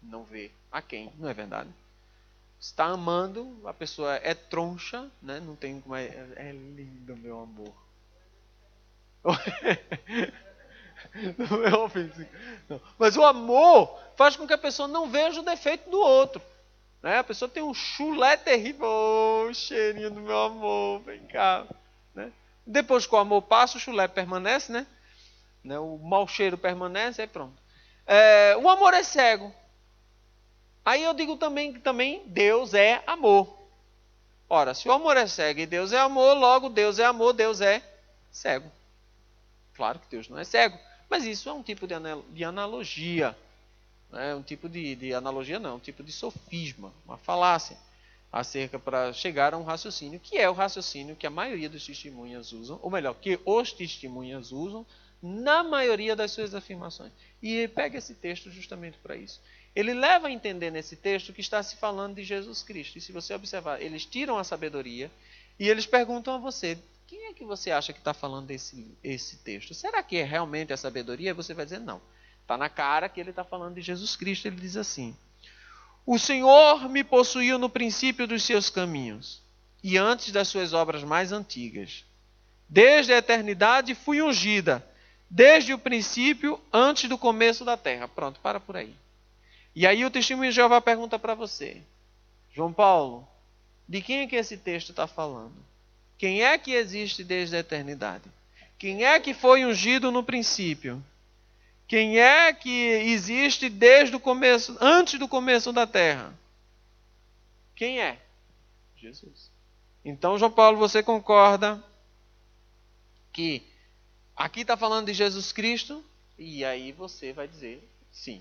não vê a quem, não é verdade? Está amando, a pessoa é troncha, né? Não tem como é lindo, meu amor. Não é ofensivo. Não. Mas o amor faz com que a pessoa não veja o defeito do outro. Né? A pessoa tem um chulé terrível. Oh, cheirinho do meu amor, vem cá. Né? Depois que o amor passa, o chulé permanece, né? O mau cheiro permanece, aí pronto. O amor é cego. Aí eu digo também que Deus é amor. Ora, se o amor é cego e Deus é amor, logo Deus é amor, Deus é cego. Claro que Deus não é cego, mas isso é um tipo de analogia. Um tipo de analogia não, um tipo de sofisma, uma falácia, acerca para chegar a um raciocínio, que é o raciocínio que a maioria dos testemunhas usam, ou melhor, que os testemunhas usam, na maioria das suas afirmações. E ele pega esse texto justamente para isso. Ele leva a entender nesse texto que está se falando de Jesus Cristo. E se você observar, eles tiram a sabedoria e eles perguntam a você, quem é que você acha que está falando esse texto? Será que é realmente a sabedoria? E você vai dizer, não. Está na cara que ele está falando de Jesus Cristo. Ele diz assim, o Senhor me possuiu no princípio dos seus caminhos e antes das suas obras mais antigas. Desde a eternidade fui ungida, desde o princípio, antes do começo da terra. Pronto, para por aí. E aí o testemunho de Jeová pergunta para você, João Paulo, de quem é que esse texto está falando? Quem é que existe desde a eternidade? Quem é que foi ungido no princípio? Quem é que existe desde o começo, antes do começo da terra? Quem é? Jesus. Então, João Paulo, você concorda que aqui está falando de Jesus Cristo? E aí você vai dizer, sim,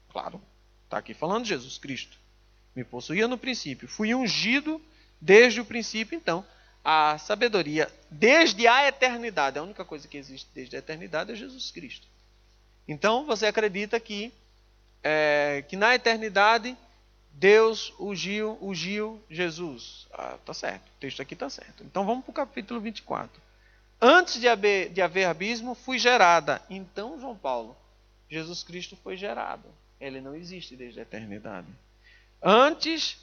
claro, está aqui falando de Jesus Cristo. Me possuía no princípio, fui ungido desde o princípio, então, a sabedoria desde a eternidade, a única coisa que existe desde a eternidade é Jesus Cristo. Então, você acredita que na eternidade Deus ungiu Jesus. Tá certo, o texto aqui está certo. Então, vamos para o capítulo 24. Antes de haver abismo, fui gerada. Então, João Paulo, Jesus Cristo foi gerado. Ele não existe desde a eternidade. Antes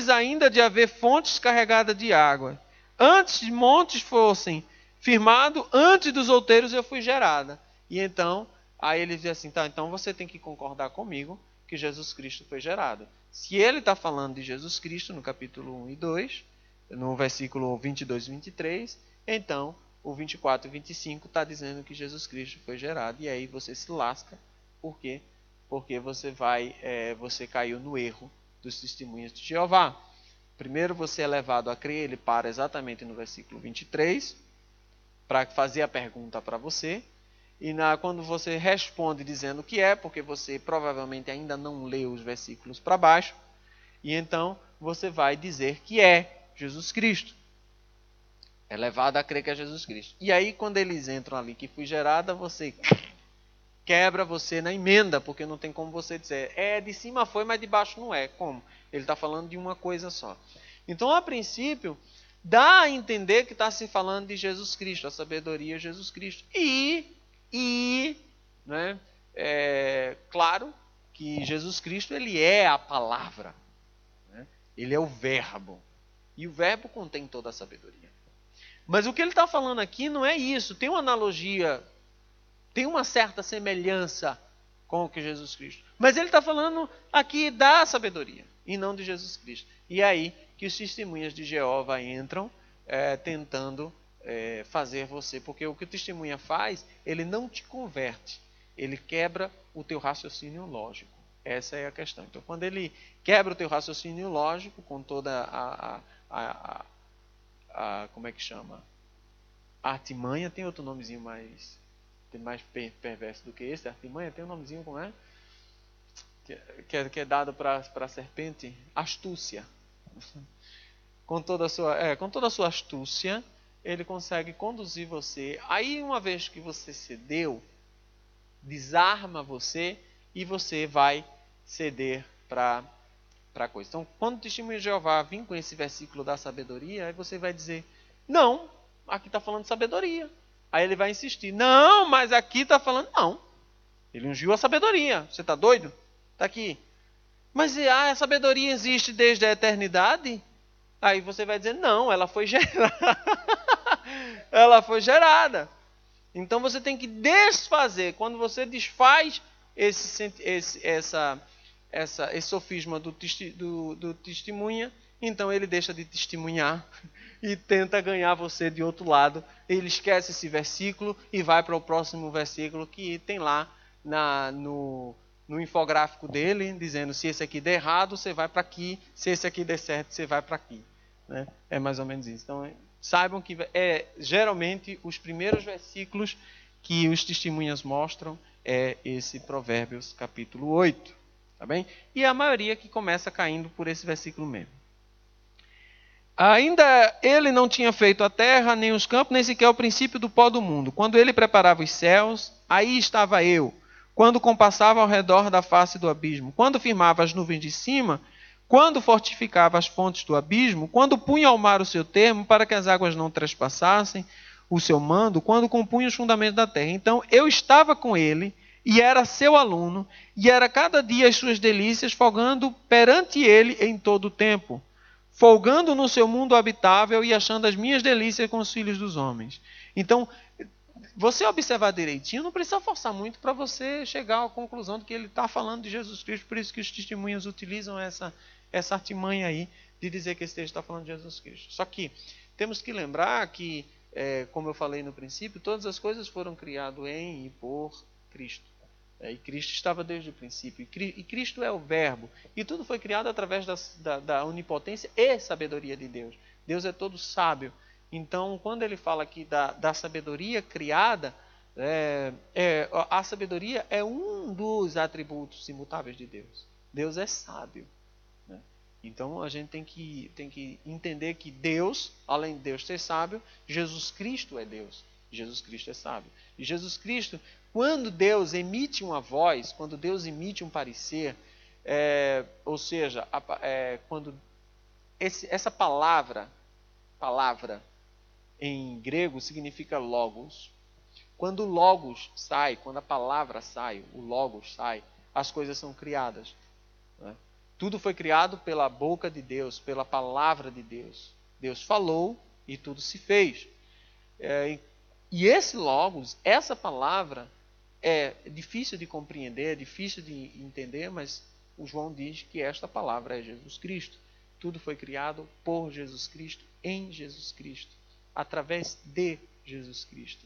ainda de haver fontes carregadas de água, antes de montes fossem firmados, antes dos outeiros eu fui gerada. E então, aí ele diz assim, tá, então você tem que concordar comigo que Jesus Cristo foi gerado. Se ele está falando de Jesus Cristo no capítulo 1 e 2, no versículo 22 e 23, então o 24 e 25 está dizendo que Jesus Cristo foi gerado. E aí você se lasca, por quê? Porque você caiu no erro dos testemunhas de Jeová. Primeiro você é levado a crer, ele para exatamente no versículo 23, para fazer a pergunta para você, e quando você responde dizendo que é, porque você provavelmente ainda não leu os versículos para baixo, e então você vai dizer que é Jesus Cristo. É levado a crer que é Jesus Cristo. E aí quando eles entram ali que fui gerada, você quebra você na emenda, porque não tem como você dizer, de cima foi, mas de baixo não é. Como? Ele está falando de uma coisa só. Então, a princípio, dá a entender que está se falando de Jesus Cristo, a sabedoria de Jesus Cristo. Né, claro que Jesus Cristo ele é a palavra. Né? Ele é o verbo. E o verbo contém toda a sabedoria. Mas o que ele está falando aqui não é isso. Tem uma analogia, tem uma certa semelhança com o que Jesus Cristo. Mas ele está falando aqui da sabedoria e não de Jesus Cristo. E é aí que os testemunhas de Jeová entram tentando fazer você. Porque o que o testemunha faz, ele não te converte. Ele quebra o teu raciocínio lógico. Essa é a questão. Então, quando ele quebra o teu raciocínio lógico, com toda como é que chama? A artimanha, tem outro nomezinho mais perverso do que esse. A artimanha tem um nomezinho, como é? Que é dado para a serpente. Astúcia. Com toda a sua astúcia, ele consegue conduzir você. Aí, uma vez que você cedeu, desarma você e você vai ceder para a coisa. Então, quando o testemunho de Jeová vir com esse versículo da sabedoria, aí você vai dizer, não, aqui está falando de sabedoria. Aí ele vai insistir, não, mas aqui está falando, não. Ele ungiu a sabedoria. Você está doido? Está aqui. Mas a sabedoria existe desde a eternidade? Aí você vai dizer, não, ela foi gerada. Ela foi gerada. Então você tem que desfazer. Quando você desfaz esse sofisma do testemunha, então ele deixa de testemunhar e tenta ganhar você de outro lado. Ele esquece esse versículo e vai para o próximo versículo que tem lá no infográfico dele, dizendo, se esse aqui der errado, você vai para aqui, se esse aqui der certo, você vai para aqui. Né? É mais ou menos isso. Então, saibam que geralmente os primeiros versículos que os testemunhas mostram é esse Provérbios capítulo 8. Tá bem? E a maioria que começa caindo por esse versículo mesmo. Ainda ele não tinha feito a terra, nem os campos, nem sequer o princípio do pó do mundo. Quando ele preparava os céus, aí estava eu. Quando compassava ao redor da face do abismo. Quando firmava as nuvens de cima. Quando fortificava as fontes do abismo. Quando punha ao mar o seu termo, para que as águas não trespassassem o seu mando. Quando compunha os fundamentos da terra. Então eu estava com ele, e era seu aluno, e era cada dia as suas delícias, folgando perante ele em todo o tempo. Folgando no seu mundo habitável e achando as minhas delícias com os filhos dos homens. Então, você observar direitinho, não precisa forçar muito para você chegar à conclusão de que ele está falando de Jesus Cristo. Por isso que os testemunhas utilizam essa artimanha aí de dizer que esse texto está falando de Jesus Cristo. Só que temos que lembrar que, como eu falei no princípio, todas as coisas foram criadas em e por Cristo. E Cristo estava desde o princípio. E Cristo é o verbo. E tudo foi criado através da onipotência e sabedoria de Deus. Deus é todo sábio. Então, quando ele fala aqui da sabedoria criada, a sabedoria é um dos atributos imutáveis de Deus. Deus é sábio. Né? Então, a gente tem que entender que Deus, além de Deus ser sábio, Jesus Cristo é Deus. Jesus Cristo é sábio. E Jesus Cristo, quando Deus emite uma voz, quando Deus emite um parecer, ou seja, quando essa palavra em grego significa logos. Quando o logos sai, quando a palavra sai, o logos sai, as coisas são criadas. Né? Tudo foi criado pela boca de Deus, pela palavra de Deus. Deus falou e tudo se fez. E esse logos, essa palavra, é difícil de compreender, é difícil de entender, mas o João diz que esta palavra é Jesus Cristo. Tudo foi criado por Jesus Cristo, em Jesus Cristo, através de Jesus Cristo,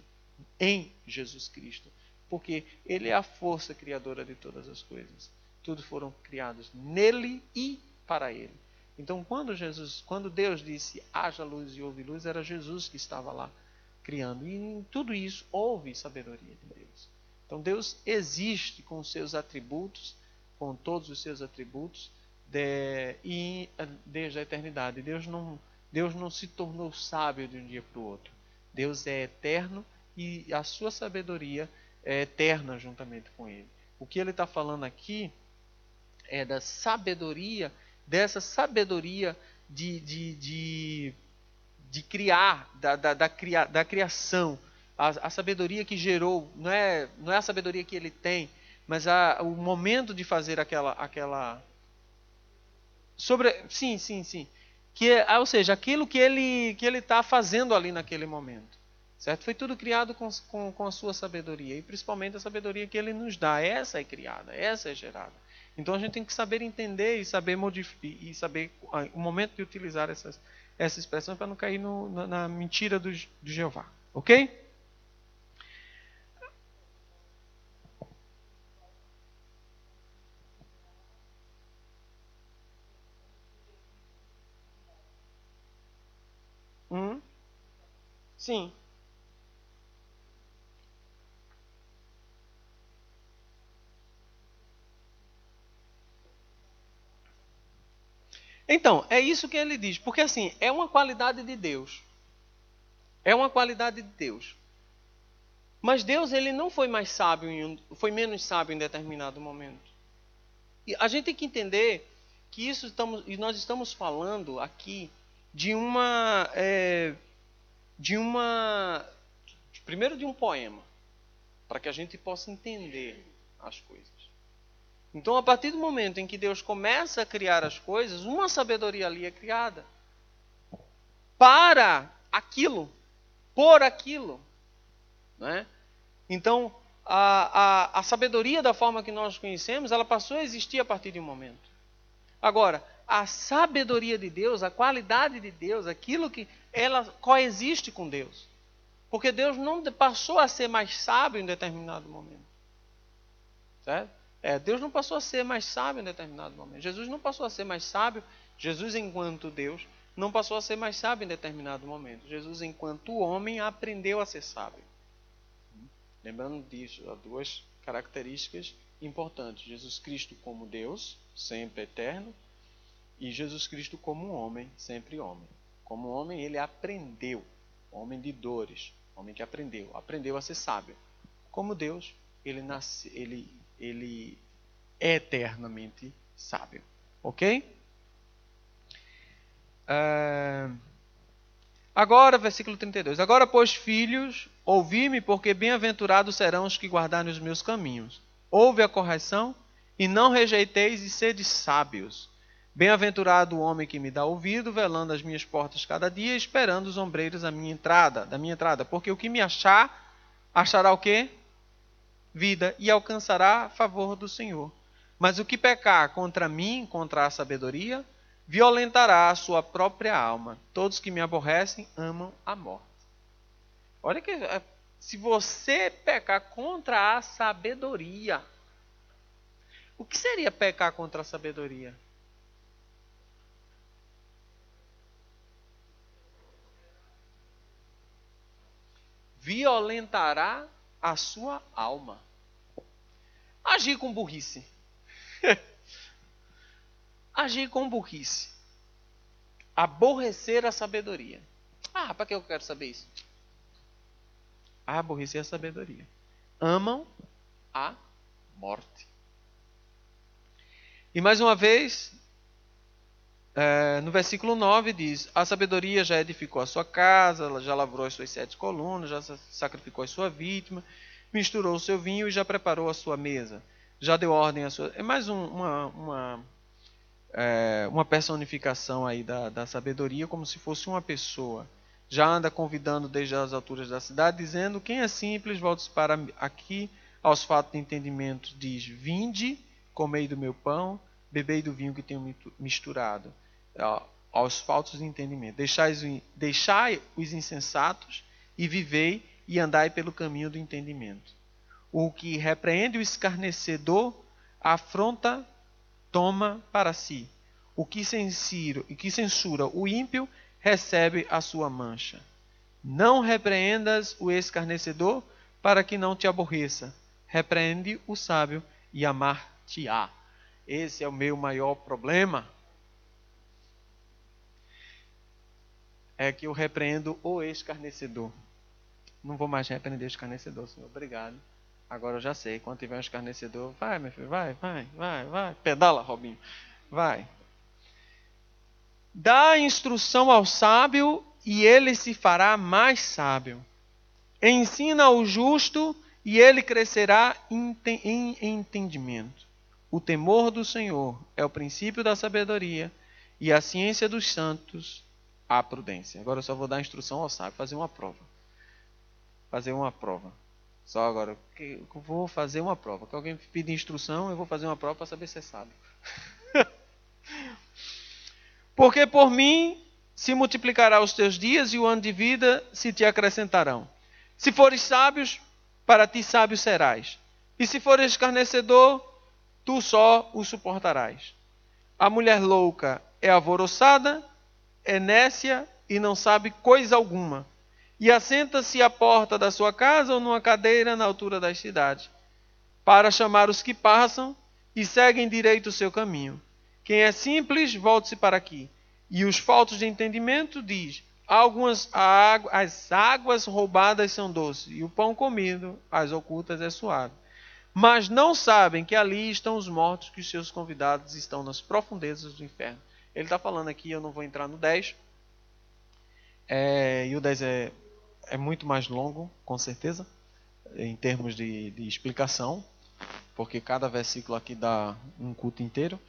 em Jesus Cristo. Porque Ele é a força criadora de todas as coisas. Tudo foram criados nele e para Ele. Então, quando Deus disse, haja luz e houve luz, era Jesus que estava lá criando. E em tudo isso houve sabedoria de Deus. Então Deus existe com os seus atributos, com todos os seus atributos, desde a eternidade. Deus não se tornou sábio de um dia para o outro. Deus é eterno e a sua sabedoria é eterna juntamente com Ele. O que Ele está falando aqui é da sabedoria, dessa sabedoria de criar, da criação, a sabedoria que gerou, não é a sabedoria que ele tem, mas o momento de fazer aquela sim, ou seja, aquilo que ele está fazendo ali naquele momento, Certo? Foi tudo criado com a sua sabedoria. E principalmente a sabedoria que Ele nos dá. Essa é criada, essa é gerada. Então a gente tem que saber entender e saber modificar e saber o momento de utilizar essa expressão para não cair na mentira do Jeová. Ok? Sim. Então, é isso que ele diz. Porque assim, é uma qualidade de Deus. É uma qualidade de Deus. Mas Deus, ele não foi mais sábio, foi menos sábio em determinado momento. E a gente tem que entender que nós estamos falando aqui de primeiro de um poema, para que a gente possa entender as coisas. Então, a partir do momento em que Deus começa a criar as coisas, uma sabedoria ali é criada para aquilo, por aquilo, né? Então, a sabedoria da forma que nós conhecemos, ela passou a existir a partir de um momento. Agora, a sabedoria de Deus, a qualidade de Deus, aquilo que ela coexiste com Deus. Porque Deus não passou a ser mais sábio em determinado momento. Certo? Deus não passou a ser mais sábio em determinado momento. Jesus não passou a ser mais sábio. Jesus, enquanto Deus, não passou a ser mais sábio em determinado momento. Jesus, enquanto homem, aprendeu a ser sábio. Lembrando disso, há duas características importantes. Jesus Cristo como Deus, sempre eterno, e Jesus Cristo como homem, sempre homem. Como homem, ele aprendeu, homem de dores, homem que aprendeu a ser sábio. Como Deus, ele é eternamente sábio. Ok? Agora, versículo 32. Agora, pois, filhos, ouvi-me, porque bem-aventurados serão os que guardarem os meus caminhos. Ouve a correção, e não rejeiteis e sede sábios. Bem-aventurado o homem que me dá ouvido, velando as minhas portas cada dia, esperando os ombreiros da minha entrada. Porque o que me achará o quê? Vida, e alcançará favor do Senhor. Mas o que pecar contra mim, contra a sabedoria, violentará a sua própria alma. Todos que me aborrecem amam a morte. Olha que se você pecar contra a sabedoria, o que seria pecar contra a sabedoria? Violentará a sua alma. Agir com burrice. Agir com burrice. Aborrecer a sabedoria. Para que eu quero saber isso? Aborrecer a sabedoria. Amam a morte. E mais uma vez, no versículo 9 diz: a sabedoria já edificou a sua casa, ela já lavrou as suas 7 colunas, já sacrificou a sua vítima, misturou o seu vinho e já preparou a sua mesa. Já deu ordem à sua... É mais uma personificação aí da sabedoria, como se fosse uma pessoa. Já anda convidando desde as alturas da cidade, dizendo: quem é simples, volte para aqui. Aos fatos de entendimento diz: vinde, comei do meu pão, bebei do vinho que tenho misturado. Aos faltos de entendimento. Deixai os insensatos e vivei e andai pelo caminho do entendimento. O que repreende o escarnecedor, afronta, toma para si. O que censura o ímpio, recebe a sua mancha. Não repreendas o escarnecedor, para que não te aborreça. Repreende o sábio e amar-te-á. Esse é o meu maior problema. É que eu repreendo o escarnecedor. Não vou mais repreender o escarnecedor, Senhor. Obrigado. Agora eu já sei. Quando tiver um escarnecedor, vai, meu filho, vai. Pedala, Robinho. Vai. Dá instrução ao sábio e ele se fará mais sábio. Ensina ao justo e ele crescerá em entendimento. O temor do Senhor é o princípio da sabedoria e a ciência dos santos a prudência. Agora eu só vou dar instrução ao sábio, fazer uma prova. fazer uma prova. Só agora, eu vou fazer uma prova. Que alguém pede instrução, eu vou fazer uma prova para saber se é sábio. Porque por mim se multiplicará os teus dias e o ano de vida se te acrescentarão. Se fores sábios, para ti sábio serás. E se fores escarnecedor, tu só o suportarás. A mulher louca é alvoroçada, é nécia e não sabe coisa alguma. E assenta-se à porta da sua casa ou numa cadeira na altura das cidades, para chamar os que passam e seguem direito o seu caminho. Quem é simples, volte-se para aqui. E os faltos de entendimento diz: as águas roubadas são doces, e o pão comido, as ocultas, é suave. Mas não sabem que ali estão os mortos, que os seus convidados estão nas profundezas do inferno. Ele está falando aqui, eu não vou entrar no 10. E o 10 é muito mais longo, com certeza, em termos de explicação, porque cada versículo aqui dá um culto inteiro.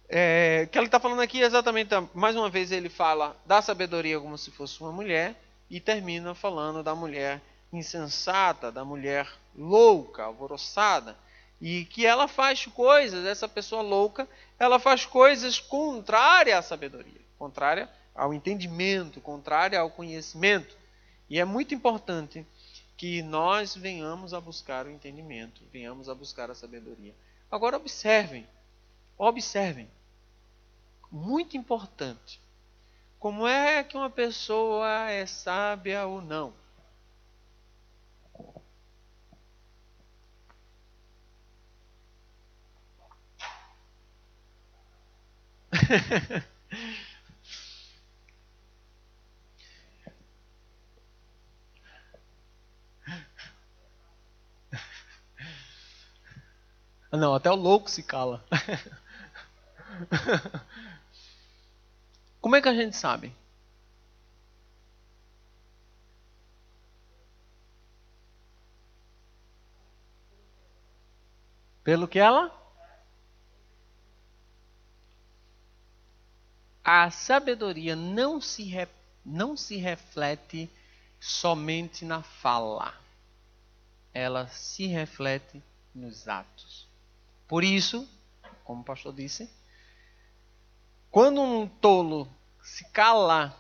O que ele está falando aqui é exatamente, mais uma vez ele fala da sabedoria como se fosse uma mulher, e termina falando da mulher insensata, da mulher louca, alvoroçada, e que ela faz coisas, essa pessoa louca, ela faz coisas contrárias à sabedoria, contrária ao entendimento, contrária ao conhecimento. E é muito importante que nós venhamos a buscar o entendimento, venhamos a buscar a sabedoria. Agora observem, muito importante, como é que uma pessoa é sábia ou não? Não, até o louco se cala. Como é que a gente sabe? Pelo que ela? A sabedoria não se reflete somente na fala. Ela se reflete nos atos. Por isso, como o pastor disse, quando um tolo se cala,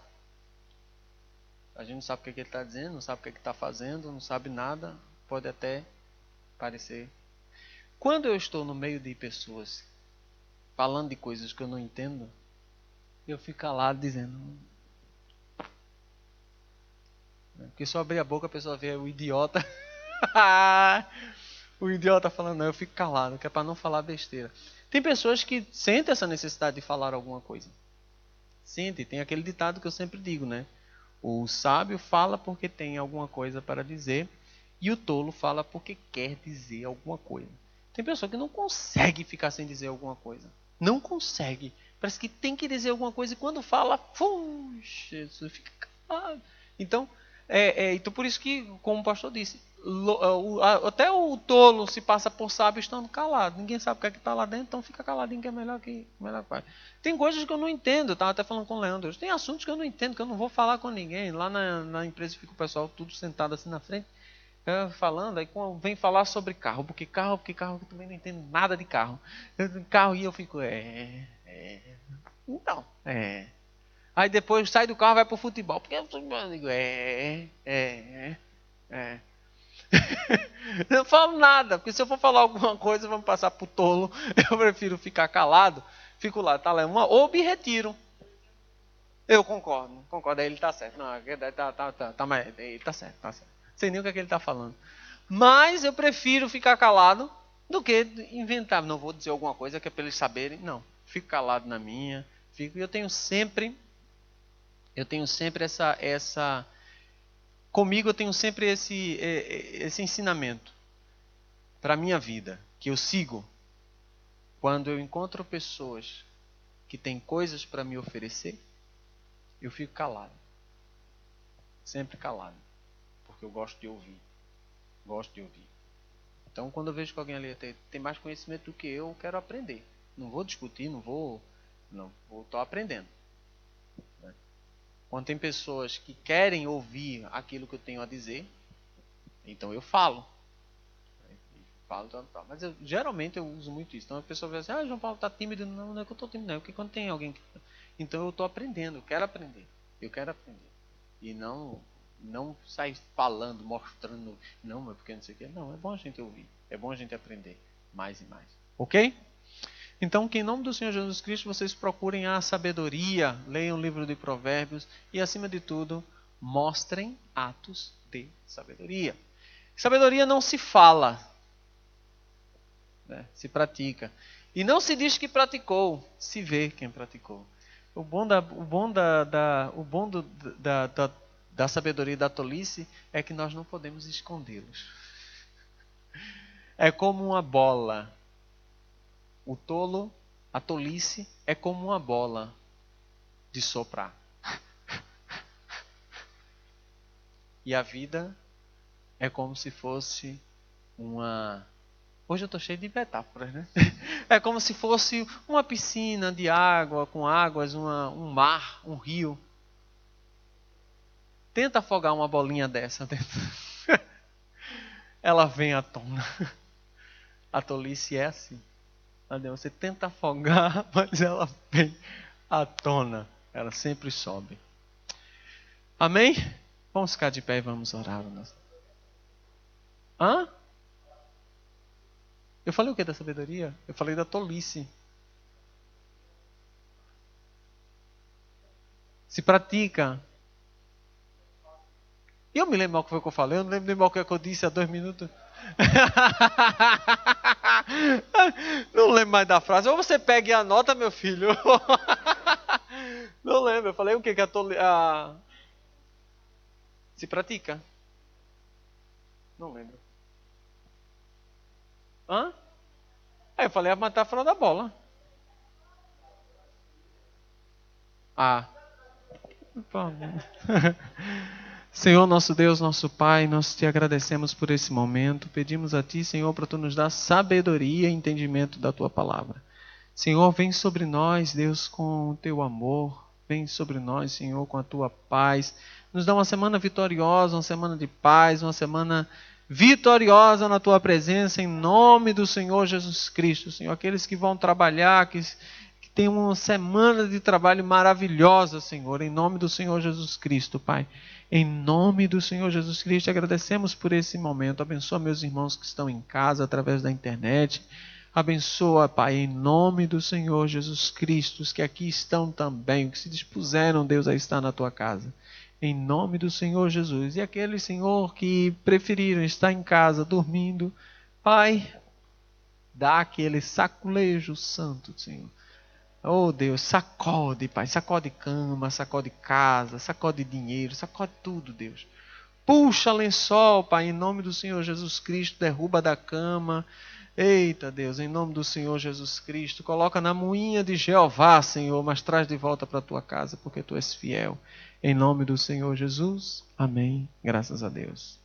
a gente não sabe o que ele está dizendo, não sabe o que ele está fazendo, não sabe nada, pode até parecer. Quando eu estou no meio de pessoas falando de coisas que eu não entendo, eu fico calado dizendo. Porque só abrir a boca a pessoa vê o idiota. O idiota falando, não, eu fico calado, que é para não falar besteira. Tem pessoas que sentem essa necessidade de falar alguma coisa. Sentem, tem aquele ditado que eu sempre digo, né? O sábio fala porque tem alguma coisa para dizer, e o tolo fala porque quer dizer alguma coisa. Tem pessoa que não consegue ficar sem dizer alguma coisa. Não consegue. Parece que tem que dizer alguma coisa e quando fala, puxa, isso fica calado. Então, então por isso que, como o pastor disse, até o tolo se passa por sábio estando calado. Ninguém sabe o que é que está lá dentro, então fica caladinho que é melhor que faz. Tem coisas que eu não entendo, eu estava até falando com o Leandro. Tem assuntos que eu não entendo, que eu não vou falar com ninguém. Lá na empresa fica o pessoal tudo sentado assim na frente, falando, aí vem falar sobre carro, porque carro eu também não entendo nada de carro. Carro e eu fico, então, Aí depois sai do carro e vai pro futebol, porque eu digo, eu não falo nada, porque se eu for falar alguma coisa, vamos passar pro tolo. Eu prefiro ficar calado, fico lá, tá lá, ou me retiro. Eu concordo, aí ele tá certo. Não, mas ele tá certo. Sei nem o que é que ele tá falando. Mas eu prefiro ficar calado do que inventar. Não vou dizer alguma coisa que é para eles saberem. Não, fico calado na minha. Eu tenho sempre essa comigo eu tenho sempre esse ensinamento para a minha vida, que eu sigo. Quando eu encontro pessoas que têm coisas para me oferecer, eu fico calado. Sempre calado. Porque eu gosto de ouvir. Então, quando eu vejo que alguém ali tem mais conhecimento do que eu quero aprender. Não vou discutir, estou aprendendo. Quando tem pessoas que querem ouvir aquilo que eu tenho a dizer, Então eu falo. Falo tal. Mas geralmente eu uso muito isso. Então a pessoa vai assim, João Paulo está tímido. Não, não é que eu estou tímido, não. É porque quando tem alguém que... Então eu estou aprendendo, eu quero aprender. E não sair falando, mostrando, não, é porque não sei o quê. Não, é bom a gente ouvir. É bom a gente aprender mais e mais. Ok? Então, que em nome do Senhor Jesus Cristo, vocês procurem a sabedoria, leiam o livro de Provérbios e, acima de tudo, mostrem atos de sabedoria. Sabedoria não se fala, né? Se pratica. E não se diz que praticou, se vê quem praticou. O bom da sabedoria e da tolice é que nós não podemos escondê-los. É como uma bola. O tolo, a tolice, é como uma bola de soprar. E a vida é como se fosse uma... Hoje eu estou cheio de metáforas, né? É como se fosse uma piscina de água, com águas, um mar, um rio. Tenta afogar uma bolinha dessa dentro. Ela vem à tona. A tolice é assim. Você tenta afogar, mas ela vem à tona. Ela sempre sobe. Amém? Vamos ficar de pé e vamos orar. Hã? Eu falei o que da sabedoria? Eu falei da tolice. Se pratica. E eu me lembro mal o que foi que eu falei. Eu não lembro nem mal o que eu disse há 2 minutos. Não lembro mais da frase. Ou você pega e anota, meu filho. Não lembro. Eu falei o que se pratica. Não lembro. Hã? Aí eu falei a metáfora da bola. Senhor, nosso Deus, nosso Pai, nós te agradecemos por esse momento. Pedimos a Ti, Senhor, para Tu nos dar sabedoria e entendimento da Tua palavra. Senhor, vem sobre nós, Deus, com o Teu amor. Vem sobre nós, Senhor, com a Tua paz. Nos dá uma semana vitoriosa, uma semana de paz, uma semana vitoriosa na Tua presença, em nome do Senhor Jesus Cristo. Senhor, aqueles que vão trabalhar, que tenham uma semana de trabalho maravilhosa, Senhor, em nome do Senhor Jesus Cristo, Pai. Em nome do Senhor Jesus Cristo, agradecemos por esse momento. Abençoa meus irmãos que estão em casa através da internet. Abençoa, Pai, em nome do Senhor Jesus Cristo, os que aqui estão também, que se dispuseram, Deus, a estar na tua casa. Em nome do Senhor Jesus. E aqueles, Senhor, que preferiram estar em casa dormindo, Pai, dá aquele saculejo santo, Senhor. Oh Deus, sacode, Pai, sacode cama, sacode casa, sacode dinheiro, sacode tudo, Deus. Puxa lençol, Pai, em nome do Senhor Jesus Cristo, derruba da cama. Eita Deus, em nome do Senhor Jesus Cristo, coloca na moinha de Jeová, Senhor, mas traz de volta para a tua casa, porque tu és fiel. Em nome do Senhor Jesus, amém. Graças a Deus.